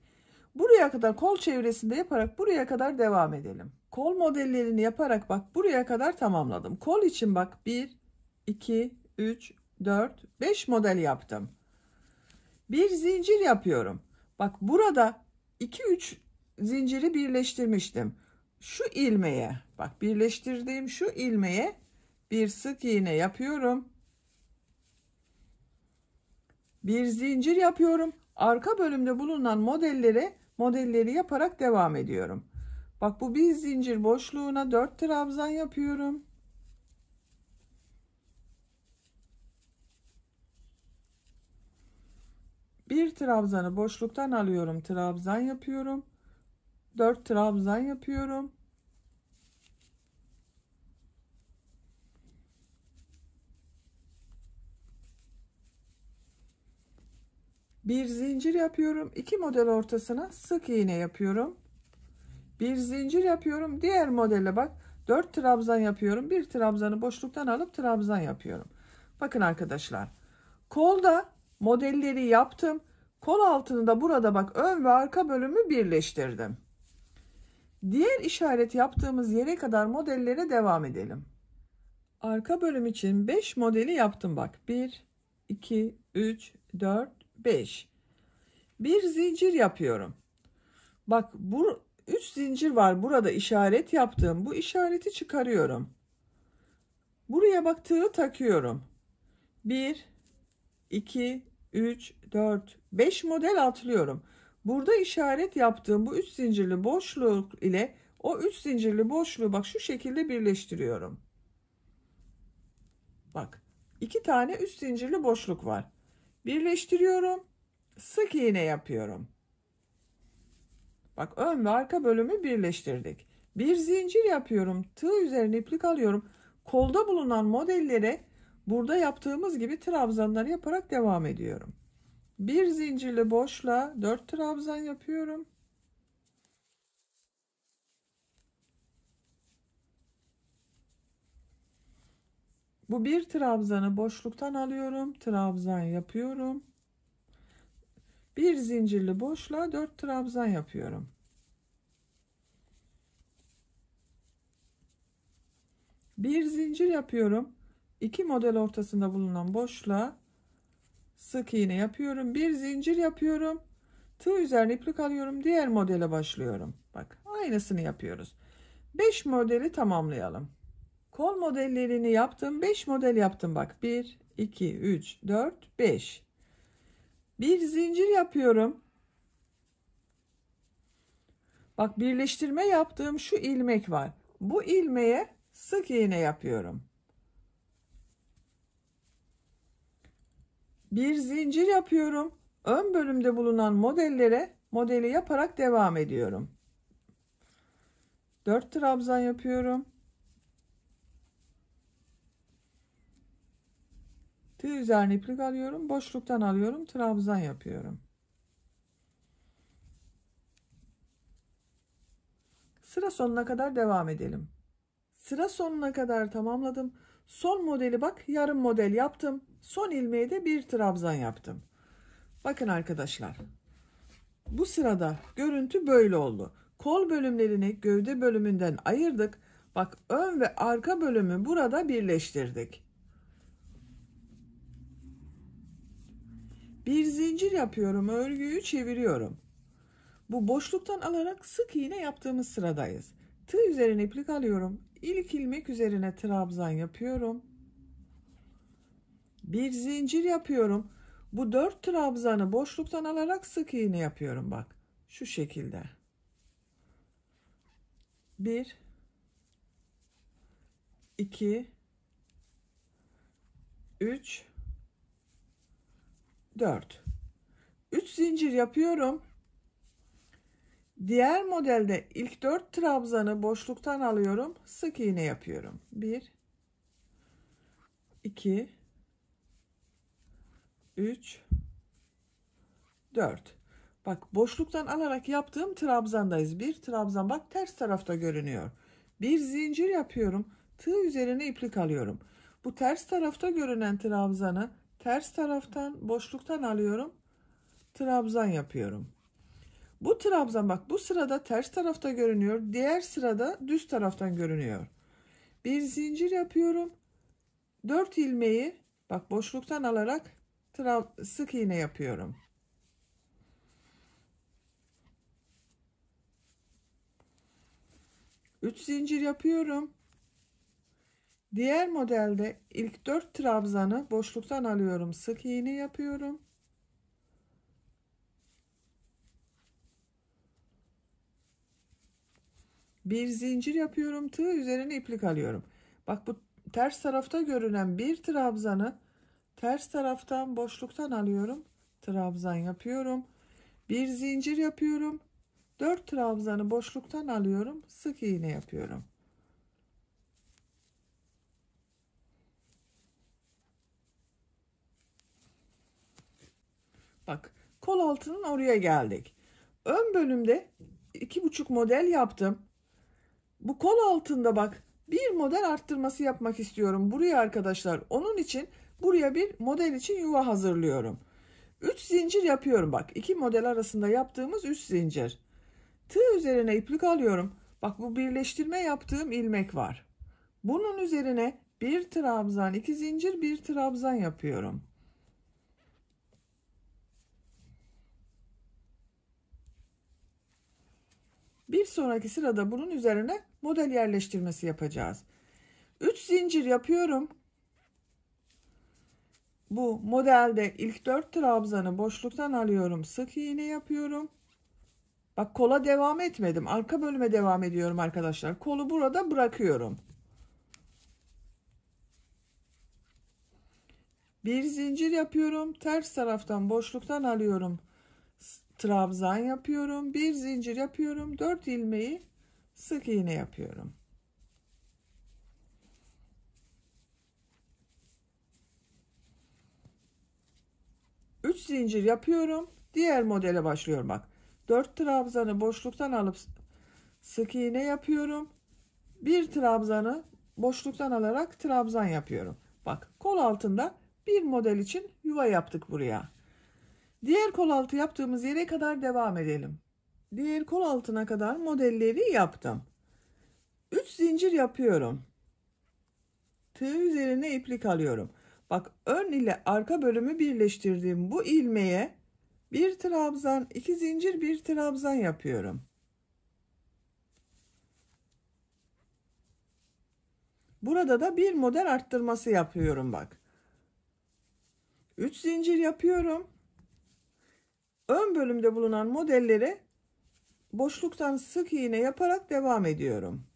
Buraya kadar kol çevresinde yaparak buraya kadar devam edelim. Kol modellerini yaparak bak buraya kadar tamamladım. Kol için bak 1, 2, 3, 4, 5 model yaptım. Bir zincir yapıyorum. Bak burada 2-3 zinciri birleştirmiştim. Şu ilmeğe bak birleştirdiğim şu ilmeğe bir sık iğne yapıyorum. Bir zincir yapıyorum. Arka bölümde bulunan modelleri yaparak devam ediyorum. Bak bu bir zincir boşluğuna 4 trabzan yapıyorum. Bir trabzanı boşluktan alıyorum. Trabzan yapıyorum. 4 trabzan yapıyorum. Bir zincir yapıyorum. 2 model ortasına sık iğne yapıyorum. Bir zincir yapıyorum. Diğer modele bak 4 trabzan yapıyorum. Bir trabzanı boşluktan alıp trabzan yapıyorum. Bakın arkadaşlar. Kolda modelleri yaptım. Kol altını da burada bak ön ve arka bölümü birleştirdim. Diğer işaret yaptığımız yere kadar modellere devam edelim. Arka bölüm için 5 modeli yaptım bak. 1, 2, 3, 4, 5. Bir zincir yapıyorum. Bak bu 3 zincir var burada işaret yaptığım. Bu işareti çıkarıyorum. Buraya bak tığı takıyorum. 1, 2, 3, 4, 5 model atlıyorum. Burada işaret yaptığım bu 3 zincirli boşluk ile o 3 zincirli boşluğu bak şu şekilde birleştiriyorum. Bak 2 tane 3 zincirli boşluk var. Birleştiriyorum. Sık iğne yapıyorum. Bak ön ve arka bölümü birleştirdik. Bir zincir yapıyorum. Tığ üzerine iplik alıyorum. Kolda bulunan modellere burada yaptığımız gibi trabzanlar yaparak devam ediyorum. Bir zincirli boşluğa 4 trabzan yapıyorum. Bu bir trabzanı boşluktan alıyorum. Trabzan yapıyorum. Bir zincirli boşluğa 4 trabzan yapıyorum. Bir zincir yapıyorum. 2 model ortasında bulunan boşluğa sık iğne yapıyorum. Bir zincir yapıyorum. Tığ üzerine iplik alıyorum. Diğer modele başlıyorum. Bak aynısını yapıyoruz. 5 modeli tamamlayalım. Kol modellerini yaptım. 5 model yaptım. Bak 1, 2, 3, 4, 5. Bir zincir yapıyorum. Bak birleştirme yaptığım şu ilmek var. Bu ilmeğe sık iğne yapıyorum. Bir zincir yapıyorum. Ön bölümde bulunan modeli yaparak devam ediyorum. 4 trabzan yapıyorum. Tığ üzerine iplik alıyorum. Boşluktan alıyorum. Trabzan yapıyorum. Sıra sonuna kadar devam edelim. Sıra sonuna kadar tamamladım. Son modeli bak yarım model yaptım. Son ilmeğe de bir trabzan yaptım. Bakın arkadaşlar. Bu sırada görüntü böyle oldu. Kol bölümlerini gövde bölümünden ayırdık. Bak ön ve arka bölümü burada birleştirdik. Bir zincir yapıyorum. Örgüyü çeviriyorum. Bu boşluktan alarak sık iğne yaptığımız sıradayız. Tığ üzerine iplik alıyorum. İlk ilmek üzerine trabzan yapıyorum. Bir zincir yapıyorum. Bu 4 trabzanı boşluktan alarak sık iğne yapıyorum bak. Şu şekilde. 1 2 3 4 3 zincir yapıyorum. Diğer modelde ilk 4 trabzanı boşluktan alıyorum. Sık iğne yapıyorum. 1 2 3 4. Bak boşluktan alarak yaptığım trabzandayız. Bir trabzan bak ters tarafta görünüyor. Bir zincir yapıyorum. Tığ üzerine iplik alıyorum. Bu ters tarafta görünen trabzanı ters taraftan boşluktan alıyorum. Trabzan yapıyorum. Bu trabzan bak bu sırada ters tarafta görünüyor. Diğer sırada düz taraftan görünüyor. Bir zincir yapıyorum. 4 ilmeği bak boşluktan alarak sık iğne yapıyorum. Üç zincir yapıyorum. Diğer modelde ilk 4 trabzanı boşluktan alıyorum. Sık iğne yapıyorum. Bir zincir yapıyorum. Tığ üzerine iplik alıyorum. Bak bu ters tarafta görünen bir trabzanı ters taraftan boşluktan alıyorum. Trabzan yapıyorum. Bir zincir yapıyorum. 4 trabzanı boşluktan alıyorum. Sık iğne yapıyorum. Bak kol altının oraya geldik. Ön bölümde 2,5 model yaptım. Bu kol altında bak bir model arttırması yapmak istiyorum buraya arkadaşlar. Onun için buraya bir model için yuva hazırlıyorum. 3 zincir yapıyorum bak. 2 model arasında yaptığımız 3 zincir. Tığ üzerine iplik alıyorum. Bak bu birleştirme yaptığım ilmek var. Bunun üzerine bir trabzan, 2 zincir, bir trabzan yapıyorum. Bir sonraki sırada bunun üzerine model yerleştirmesi yapacağız. 3 zincir yapıyorum. Bu modelde ilk 4 trabzanı boşluktan alıyorum. Sık iğne yapıyorum. Bak kola devam etmedim. Arka bölüme devam ediyorum arkadaşlar. Kolu burada bırakıyorum. Bir zincir yapıyorum. Ters taraftan boşluktan alıyorum. Trabzan yapıyorum. Bir zincir yapıyorum. 4 ilmeği sık iğne yapıyorum. Üç zincir yapıyorum. Diğer modele başlıyorum bak. 4 trabzanı boşluktan alıp sık iğne yapıyorum. Bir trabzanı boşluktan alarak trabzan yapıyorum. Bak kol altında bir model için yuva yaptık buraya. Diğer kol altı yaptığımız yere kadar devam edelim. Diğer kol altına kadar modelleri yaptım. 3 zincir yapıyorum. Tığ üzerine iplik alıyorum. Bak ön ile arka bölümü birleştirdiğim bu ilmeğe bir trabzan, 2 zincir, bir trabzan yapıyorum. Burada da bir model arttırması yapıyorum bak. 3 zincir yapıyorum. Ön bölümde bulunan modellere boşluktan sık iğne yaparak devam ediyorum.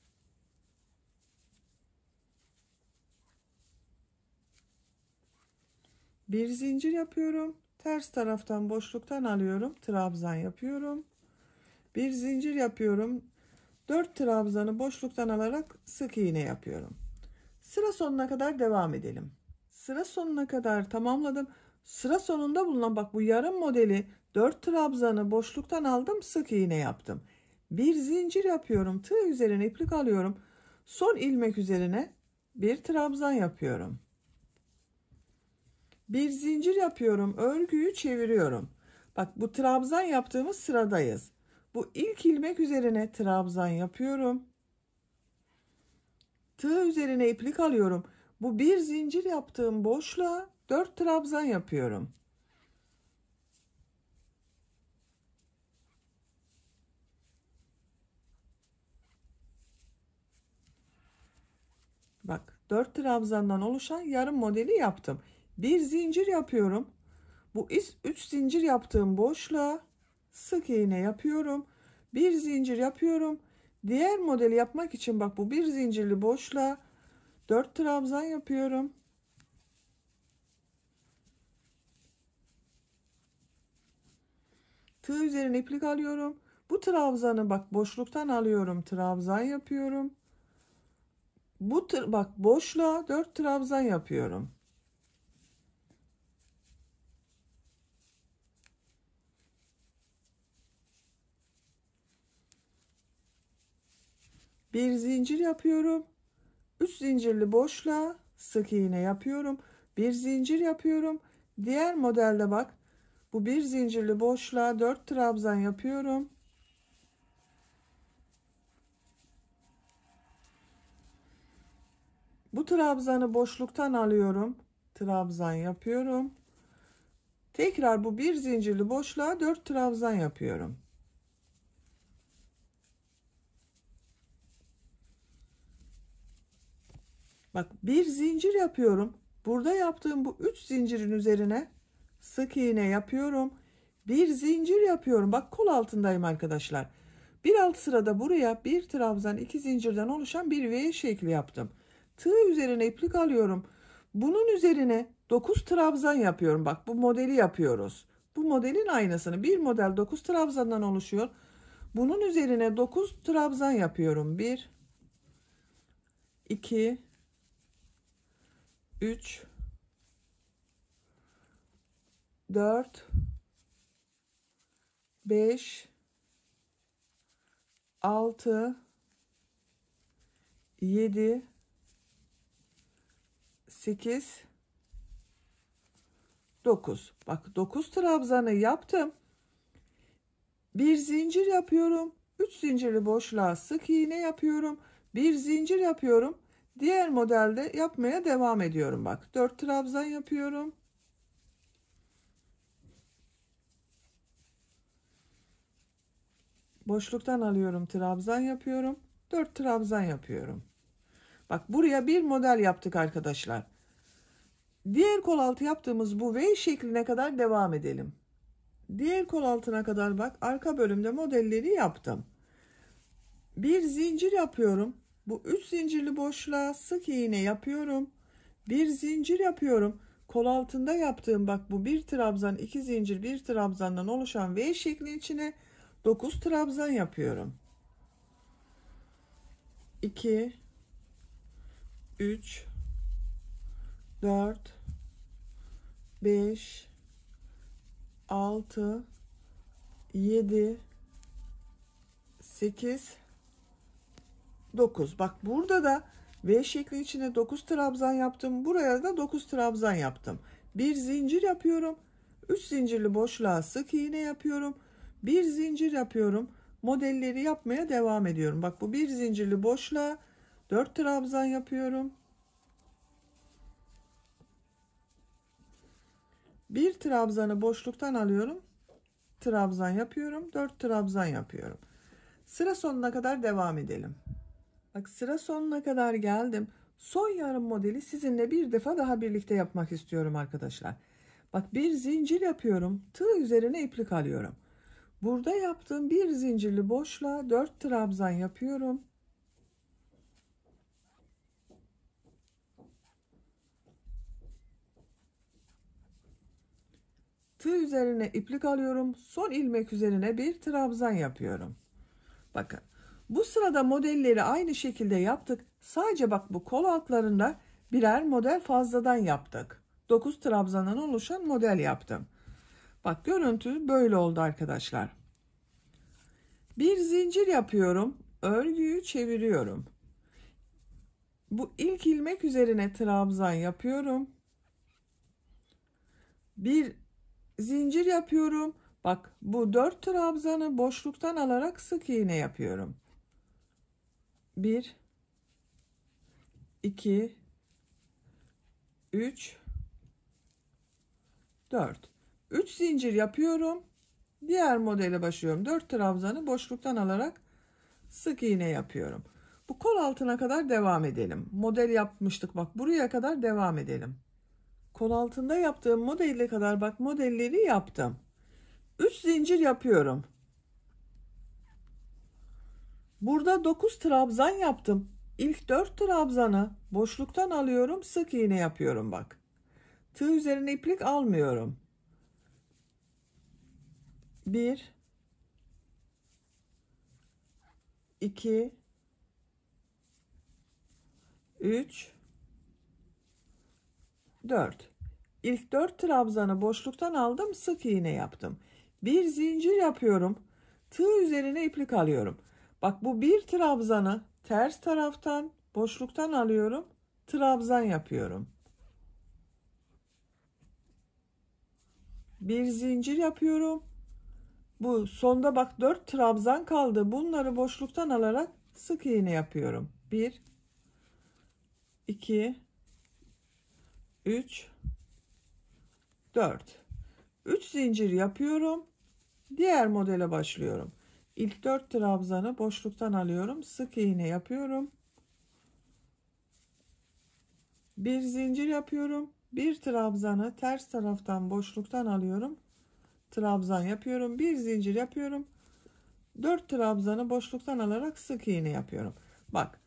Bir zincir yapıyorum. Ters taraftan boşluktan alıyorum. Trabzan yapıyorum. Bir zincir yapıyorum. 4 trabzanı boşluktan alarak sık iğne yapıyorum. Sıra sonuna kadar devam edelim. Sıra sonuna kadar tamamladım. Sıra sonunda bulunan bak bu yarım modeli 4 trabzanı boşluktan aldım, sık iğne yaptım. Bir zincir yapıyorum. Tığ üzerine iplik alıyorum. Son ilmek üzerine bir trabzan yapıyorum. Bir zincir yapıyorum. Örgüyü çeviriyorum. Bak bu trabzan yaptığımız sıradayız. Bu ilk ilmek üzerine trabzan yapıyorum. Tığ üzerine iplik alıyorum. Bu bir zincir yaptığım boşluğa 4 trabzan yapıyorum. Bak 4 trabzandan oluşan yarım modeli yaptım. Bir zincir yapıyorum. Bu 3 zincir yaptığım boşluğa sık iğne yapıyorum. Bir zincir yapıyorum. Diğer modeli yapmak için bak bu bir zincirli boşluğa 4 trabzan yapıyorum. Tığ üzerine iplik alıyorum. Bu trabzanı bak boşluktan alıyorum. Trabzan yapıyorum. Bak boşluğa 4 trabzan yapıyorum. Bir zincir yapıyorum. 3 zincirli boşluğa sık iğne yapıyorum. Bir zincir yapıyorum. Diğer modelde bak bu bir zincirli boşluğa 4 trabzan yapıyorum. Bu trabzanı boşluktan alıyorum. Trabzan yapıyorum. Tekrar bu bir zincirli boşluğa 4 trabzan yapıyorum. Bak bir zincir yapıyorum. Burada yaptığım bu 3 zincirin üzerine sık iğne yapıyorum. Bir zincir yapıyorum. Bak kol altındayım arkadaşlar. Bir alt sırada buraya bir trabzan, 2 zincirden oluşan bir V şekli yaptım. Tığ üzerine iplik alıyorum. Bunun üzerine 9 trabzan yapıyorum. Bak bu modeli yapıyoruz. Bu modelin aynısını. Bir model 9 trabzandan oluşuyor. Bunun üzerine 9 trabzan yapıyorum. 1 2 3 4 5 6 7 8 9. Bak 9 trabzanı yaptım. Bir zincir yapıyorum. 3 zincirli boşluğa sık iğne yapıyorum. Bir zincir yapıyorum. Diğer modelde yapmaya devam ediyorum. Bak 4 trabzan yapıyorum. Boşluktan alıyorum, trabzan yapıyorum. 4 trabzan yapıyorum. Bak buraya bir model yaptık arkadaşlar. Diğer kol altı yaptığımız bu V şekline kadar devam edelim. Diğer kol altına kadar bak, arka bölümde modelleri yaptım. Bir zincir yapıyorum. Bu 3 zincirli boşluğa sık iğne yapıyorum. Bir zincir yapıyorum. Kol altında yaptığım bak bu bir trabzan, 2 zincir, bir trabzandan oluşan V şeklinin içine 9 trabzan yapıyorum. 2 3 4 5 6 7 8 9. Bak burada da V şekli içine 9 trabzan yaptım. Buraya da 9 trabzan yaptım. Bir zincir yapıyorum. 3 zincirli boşluğa sık iğne yapıyorum. Bir zincir yapıyorum. Modelleri yapmaya devam ediyorum. Bak bu bir zincirli boşluğa 4 trabzan yapıyorum. Bir trabzanı boşluktan alıyorum. Trabzan yapıyorum. 4 trabzan yapıyorum. Sıra sonuna kadar devam edelim. Bak sıra sonuna kadar geldim. Son yarım modeli sizinle bir defa daha birlikte yapmak istiyorum arkadaşlar. Bak bir zincir yapıyorum. Tığ üzerine iplik alıyorum. Burada yaptığım bir zincirli boşluğa 4 trabzan yapıyorum. Tığ üzerine iplik alıyorum. Son ilmek üzerine bir trabzan yapıyorum. Bakın. Bu sırada modelleri aynı şekilde yaptık. Sadece bak bu kol altlarında birer model fazladan yaptık. 9 trabzandan oluşan model yaptım. Bak görüntü böyle oldu arkadaşlar. Bir zincir yapıyorum. Örgüyü çeviriyorum. Bu ilk ilmek üzerine trabzan yapıyorum. Bir zincir yapıyorum. Bak bu 4 trabzanı boşluktan alarak sık iğne yapıyorum. 1 2 3 4 3 zincir yapıyorum. Diğer modele başlıyorum. 4 trabzanı boşluktan alarak sık iğne yapıyorum. Bu kol altına kadar devam edelim. Model yapmıştık. Bak buraya kadar devam edelim. Kol altında yaptığım modelle kadar bak modelleri yaptım. 3 zincir yapıyorum. Burada 9 trabzan yaptım. İlk 4 trabzanı boşluktan alıyorum. Sık iğne yapıyorum bak. Tığ üzerine iplik almıyorum. 1 2 3 4 İlk 4 trabzanı boşluktan aldım, sık iğne yaptım. Bir zincir yapıyorum. Tığ üzerine iplik alıyorum. Bak bu bir trabzanı ters taraftan boşluktan alıyorum. Trabzan yapıyorum. Bir zincir yapıyorum. Bu sonda bak 4 trabzan kaldı. Bunları boşluktan alarak sık iğne yapıyorum. 1 2 3 4 3 zincir yapıyorum. Diğer modele başlıyorum. İlk 4 trabzanı boşluktan alıyorum. Sık iğne yapıyorum. Bir zincir yapıyorum. Bir trabzanı ters taraftan boşluktan alıyorum. Trabzan yapıyorum. Bir zincir yapıyorum. 4 trabzanı boşluktan alarak sık iğne yapıyorum. Bak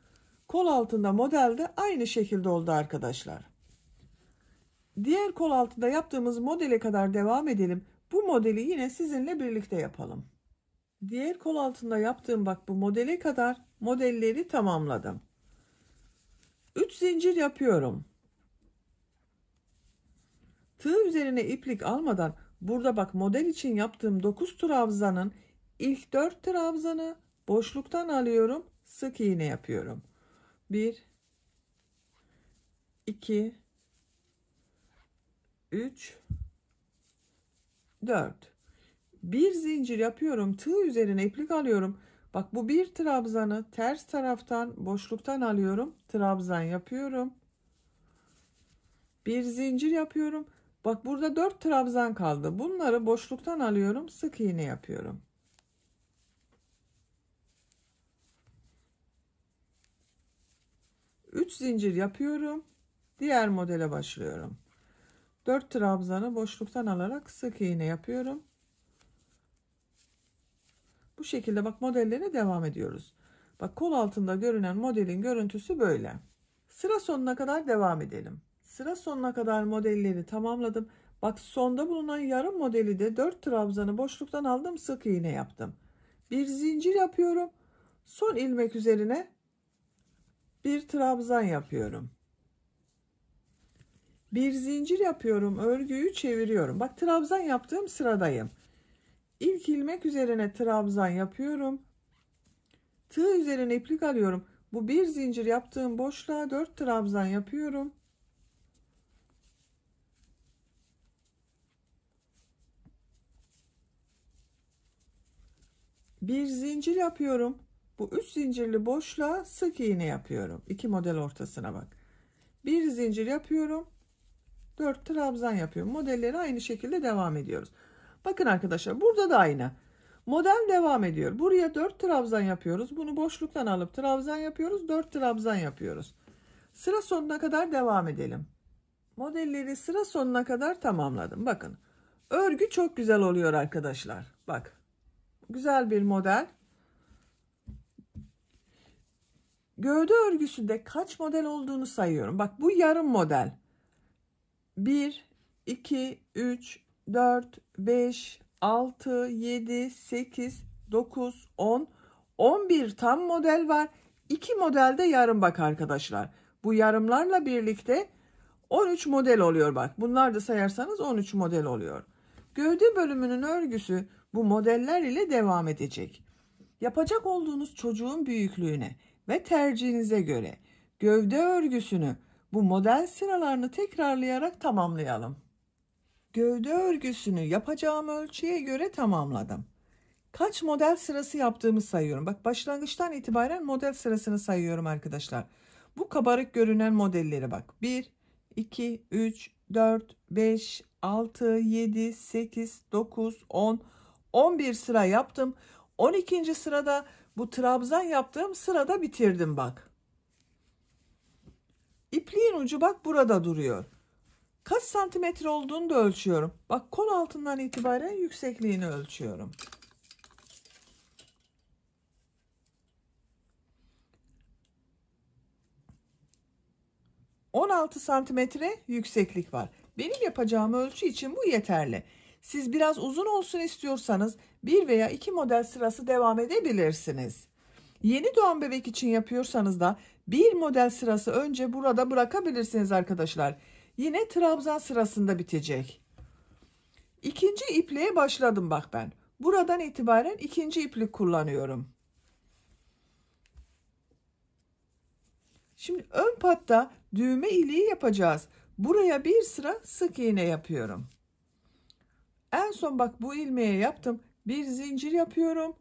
kol altında modelde aynı şekilde oldu arkadaşlar. Diğer kol altında yaptığımız modele kadar devam edelim. Bu modeli yine sizinle birlikte yapalım. Diğer kol altında yaptığım bak bu modele kadar modelleri tamamladım. 3 zincir yapıyorum. Tığ üzerine iplik almadan burada bak model için yaptığım 9 trabzanın ilk 4 trabzanı boşluktan alıyorum. Sık iğne yapıyorum. 1 2 3 4 bir zincir yapıyorum. Tığ üzerine iplik alıyorum. Bak bu bir trabzanı ters taraftan boşluktan alıyorum. Trabzan yapıyorum. Bir zincir yapıyorum. Bak burada 4 trabzan kaldı. Bunları boşluktan alıyorum. Sık iğne yapıyorum. Üç zincir yapıyorum. Diğer modele başlıyorum. 4 trabzanı boşluktan alarak sık iğne yapıyorum. Bu şekilde bak modellere devam ediyoruz. Bak kol altında görünen modelin görüntüsü böyle. Sıra sonuna kadar devam edelim. Sıra sonuna kadar modelleri tamamladım. Bak sonda bulunan yarım modeli de 4 trabzanı boşluktan aldım, sık iğne yaptım. Bir zincir yapıyorum. Son ilmek üzerine bir trabzan yapıyorum. Bir zincir yapıyorum, örgüyü çeviriyorum. Bak trabzan yaptığım sıradayım. İlk ilmek üzerine trabzan yapıyorum. Tığ üzerine iplik alıyorum. Bu bir zincir yaptığım boşluğa 4 trabzan yapıyorum. Bir zincir yapıyorum. Bu 3 zincirli boşluğa sık iğne yapıyorum. 2 model ortasına bak. Bir zincir yapıyorum. 4 trabzan yapıyorum. Modelleri aynı şekilde devam ediyoruz. Bakın arkadaşlar, burada da aynı. Model devam ediyor. Buraya 4 trabzan yapıyoruz. Bunu boşluktan alıp trabzan yapıyoruz. 4 trabzan yapıyoruz. Sıra sonuna kadar devam edelim. Modelleri sıra sonuna kadar tamamladım. Bakın. Örgü çok güzel oluyor arkadaşlar. Bak. Güzel bir model. Gövde örgüsünde kaç model olduğunu sayıyorum. Bak bu yarım model. 1, 2, 3, 4, 5, 6, 7, 8, 9, 10, 11 tam model var. 2 model de yarım bak arkadaşlar. Bu yarımlarla birlikte 13 model oluyor bak. Bunlar da sayarsanız 13 model oluyor. Gövde bölümünün örgüsü bu modeller ile devam edecek. Yapacak olduğunuz çocuğun büyüklüğüne ve tercihinize göre gövde örgüsünü bu model sıralarını tekrarlayarak tamamlayalım. Gövde örgüsünü yapacağım ölçüye göre tamamladım. Kaç model sırası yaptığımı sayıyorum. Bak başlangıçtan itibaren model sırasını sayıyorum arkadaşlar. Bu kabarık görünen modelleri bak. 1, 2, 3, 4, 5, 6, 7, 8, 9, 10, 11 sıra yaptım. 12. sırada bu trabzan yaptığım sırada bitirdim bak. İpliğin ucu bak burada duruyor. Kaç santimetre olduğunu da ölçüyorum. Bak kol altından itibaren yüksekliğini ölçüyorum. ...16 santimetre yükseklik var. Benim yapacağım ölçü için bu yeterli. Siz biraz uzun olsun istiyorsanız 1 veya 2 model sırası devam edebilirsiniz. Yeni doğan bebek için yapıyorsanız da bir model sırası önce burada bırakabilirsiniz arkadaşlar. Yine trabzan sırasında bitecek. İkinci ipliğe başladım bak ben. Buradan itibaren ikinci iplik kullanıyorum. Şimdi ön patta düğme iliği yapacağız. Buraya bir sıra sık iğne yapıyorum. En son bak bu ilmeğe yaptım. Bir zincir yapıyorum.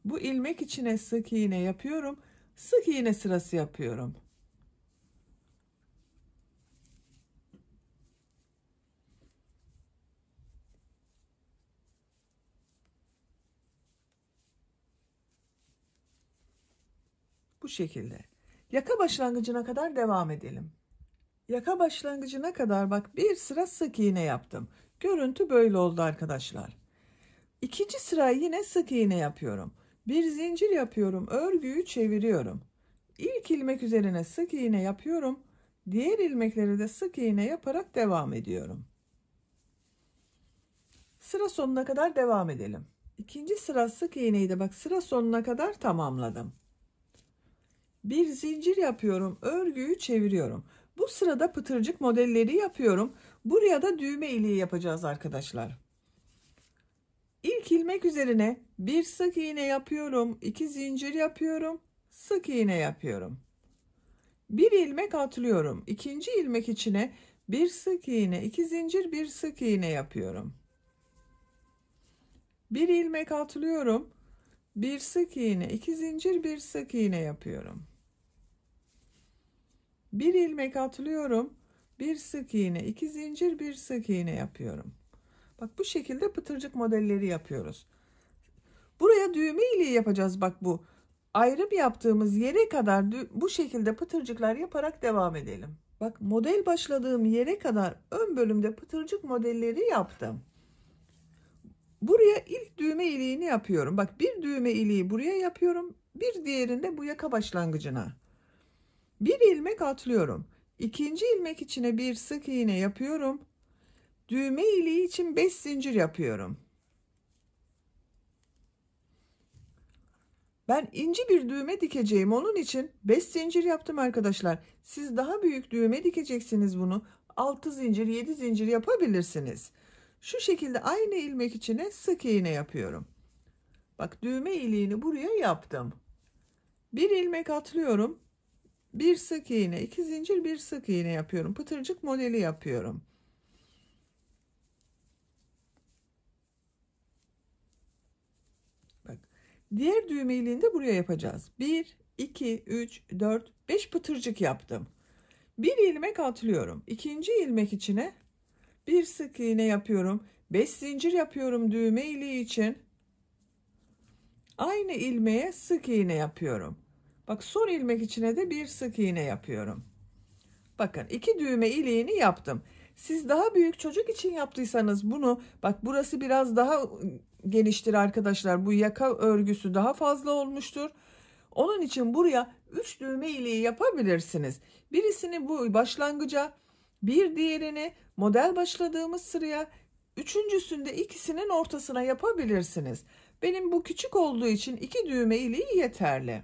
Bu ilmek içine sık iğne yapıyorum. Sık iğne sırası yapıyorum. Bu şekilde. Yaka başlangıcına kadar devam edelim. Yaka başlangıcına kadar bak bir sıra sık iğne yaptım. Görüntü böyle oldu arkadaşlar. İkinci sırayı yine sık iğne yapıyorum. Bir zincir yapıyorum. Örgüyü çeviriyorum. İlk ilmek üzerine sık iğne yapıyorum. Diğer ilmekleri de sık iğne yaparak devam ediyorum. Sıra sonuna kadar devam edelim. İkinci sıra sık iğneyi de bak sıra sonuna kadar tamamladım. Bir zincir yapıyorum. Örgüyü çeviriyorum. Bu sırada pıtırcık modelleri yapıyorum. Buraya da düğme iliği yapacağız arkadaşlar. İlk ilmek üzerine bir sık iğne yapıyorum. 2 zincir yapıyorum. Sık iğne yapıyorum. Bir ilmek atlıyorum. İkinci ilmek içine bir sık iğne, 2 zincir, bir sık iğne yapıyorum. Bir ilmek atlıyorum. Bir sık iğne, 2 zincir, bir sık iğne yapıyorum. Bir ilmek atlıyorum. Bir sık iğne, 2 zincir, bir sık iğne yapıyorum. Bak bu şekilde pıtırcık modelleri yapıyoruz. Buraya düğme iliği yapacağız. Bak bu ayrım yaptığımız yere kadar bu şekilde pıtırcıklar yaparak devam edelim. Bak model başladığım yere kadar ön bölümde pıtırcık modelleri yaptım. Buraya ilk düğme iliğini yapıyorum. Bak bir düğme iliği buraya yapıyorum. Bir diğerinde bu yaka başlangıcına. Bir ilmek atlıyorum. İkinci ilmek içine bir sık iğne yapıyorum. Düğme iliği için 5 zincir yapıyorum. Ben ince bir düğme dikeceğim. Onun için 5 zincir yaptım arkadaşlar. Siz daha büyük düğme dikeceksiniz bunu. 6 zincir, 7 zincir yapabilirsiniz. Şu şekilde aynı ilmek içine sık iğne yapıyorum. Bak düğme iliğini buraya yaptım. Bir ilmek atlıyorum. Bir sık iğne, 2 zincir, bir sık iğne yapıyorum. Pıtırcık modeli yapıyorum. Bak diğer düğme iliğini de buraya yapacağız. 1, 2, 3, 4, 5 pıtırcık yaptım. Bir ilmek atlıyorum. İkinci ilmek içine bir sık iğne yapıyorum. 5 zincir yapıyorum düğme iliği için. Aynı ilmeğe sık iğne yapıyorum. Bak son ilmek içine de bir sık iğne yapıyorum. Bakın 2 düğme iliğini yaptım. Siz daha büyük çocuk için yaptıysanız bunu, bak burası biraz daha geniştir arkadaşlar. Bu yaka örgüsü daha fazla olmuştur. Onun için buraya 3 düğme iliği yapabilirsiniz. Birisini bu başlangıca, bir diğerini model başladığımız sıraya, üçüncüsünde ikisinin ortasına yapabilirsiniz. Benim bu küçük olduğu için 2 düğme iliği yeterli.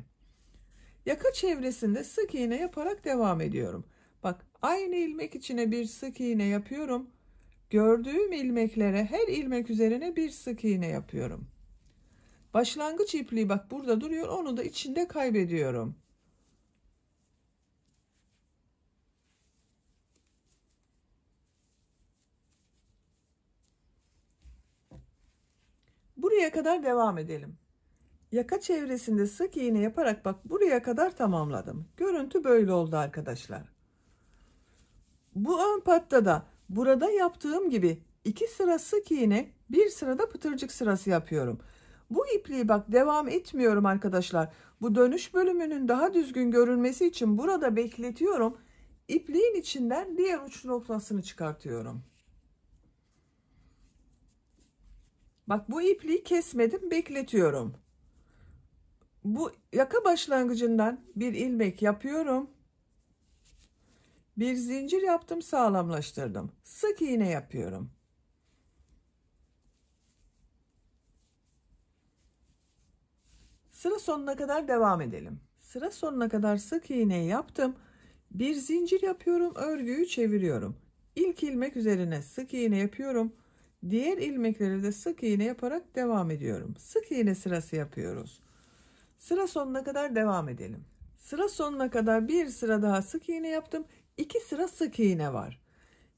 Yaka çevresinde sık iğne yaparak devam ediyorum. Bak aynı ilmek içine bir sık iğne yapıyorum. Gördüğüm ilmeklere her ilmek üzerine bir sık iğne yapıyorum. Başlangıç ipliği bak burada duruyor, onu da içinde kaybediyorum. Buraya kadar devam edelim. Yaka çevresinde sık iğne yaparak bak buraya kadar tamamladım. Görüntü böyle oldu arkadaşlar. Bu ön patta da burada yaptığım gibi 2 sıra sık iğne, bir sırada pıtırcık sırası yapıyorum. Bu ipliği bak devam etmiyorum arkadaşlar. Bu dönüş bölümünün daha düzgün görünmesi için burada bekletiyorum. İpliğin içinden diğer uç noktasını çıkartıyorum. Bak bu ipliği kesmedim, bekletiyorum. Bu yaka başlangıcından bir ilmek yapıyorum. Bir zincir yaptım, sağlamlaştırdım. Sık iğne yapıyorum. Sıra sonuna kadar devam edelim. Sıra sonuna kadar sık iğne yaptım. Bir zincir yapıyorum, örgüyü çeviriyorum. İlk ilmek üzerine sık iğne yapıyorum. Diğer ilmekleri de sık iğne yaparak devam ediyorum. Sık iğne sırası yapıyoruz. Sıra sonuna kadar devam edelim. Sıra sonuna kadar bir sıra daha sık iğne yaptım. 2 sıra sık iğne var.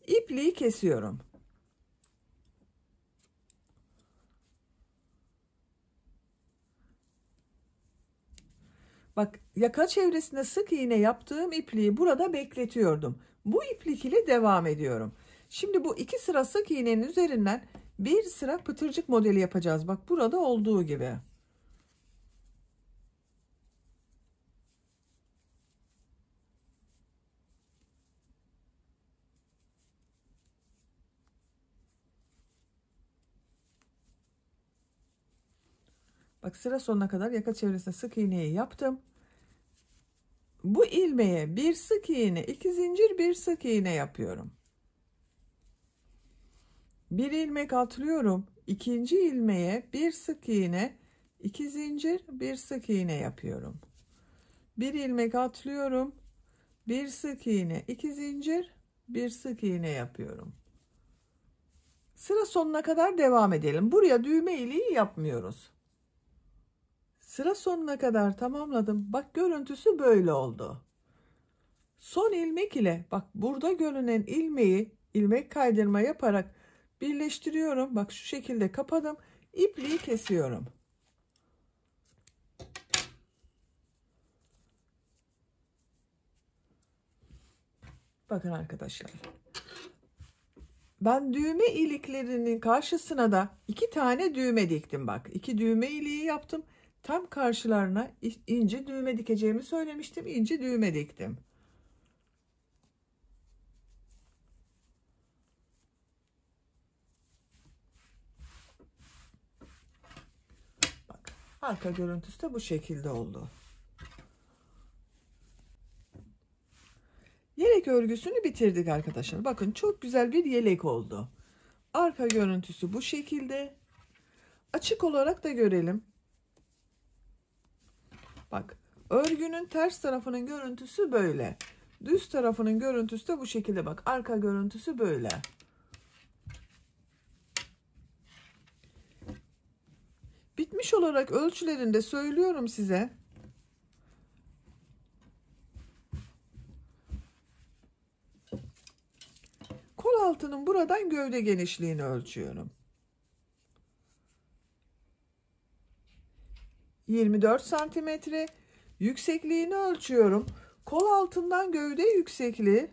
İpliği kesiyorum. Bak yaka çevresinde sık iğne yaptığım ipliği burada bekletiyordum. Bu iplik ile devam ediyorum. Şimdi bu 2 sıra sık iğnenin üzerinden bir sıra pıtırcık modeli yapacağız. Bak burada olduğu gibi. Bak sıra sonuna kadar yaka çevresinde sık iğneyi yaptım. Bu ilmeğe bir sık iğne, 2 zincir, bir sık iğne yapıyorum. Bir ilmek atlıyorum. İkinci ilmeğe bir sık iğne, 2 zincir, bir sık iğne yapıyorum. Bir ilmek atlıyorum. Bir sık iğne, 2 zincir, bir sık iğne yapıyorum. Sıra sonuna kadar devam edelim. Buraya düğme iliği yapmıyoruz. Sıra sonuna kadar tamamladım. Bak görüntüsü böyle oldu. Son ilmek ile bak burada görünen ilmeği ilmek kaydırma yaparak birleştiriyorum. Bak şu şekilde kapadım. İpliği kesiyorum. Bakın arkadaşlar. Ben düğme iliklerinin karşısına da 2 tane düğme diktim bak. 2 düğme iliği yaptım. Tam karşılarına ince düğme dikeceğimi söylemiştim. İnce düğme diktim. Arka görüntüsü de bu şekilde oldu. Yelek örgüsünü bitirdik arkadaşlar. Bakın çok güzel bir yelek oldu. Arka görüntüsü bu şekilde. Açık olarak da görelim. Bak, örgünün ters tarafının görüntüsü böyle. Düz tarafının görüntüsü de bu şekilde. Bak, arka görüntüsü böyle. Bitmiş olarak ölçülerini de söylüyorum size. Kol altının buradan gövde genişliğini ölçüyorum. 24 santimetre. Yüksekliğini ölçüyorum. Kol altından gövde yüksekliği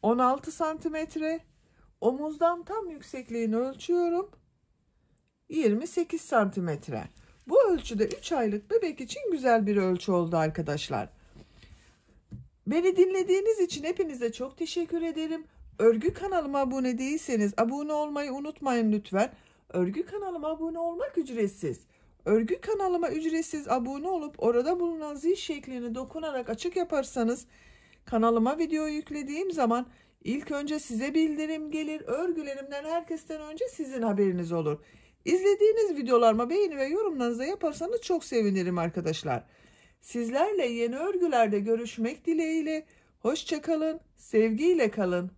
16 santimetre. Omuzdan tam yüksekliğini ölçüyorum. 28 santimetre. Bu ölçüde 3 aylık bebek için güzel bir ölçü oldu arkadaşlar. Beni dinlediğiniz için hepinize çok teşekkür ederim. Örgü kanalıma abone değilseniz abone olmayı unutmayın lütfen. Örgü kanalıma abone olmak ücretsiz. Örgü kanalıma ücretsiz abone olup orada bulunan zil şeklini dokunarak açık yaparsanız kanalıma video yüklediğim zaman ilk önce size bildirim gelir. Örgülerimden herkesten önce sizin haberiniz olur. İzlediğiniz videolarıma beğeni ve yorumlarınızı yaparsanız çok sevinirim arkadaşlar. Sizlerle yeni örgülerde görüşmek dileğiyle. Hoşça kalın, sevgiyle kalın.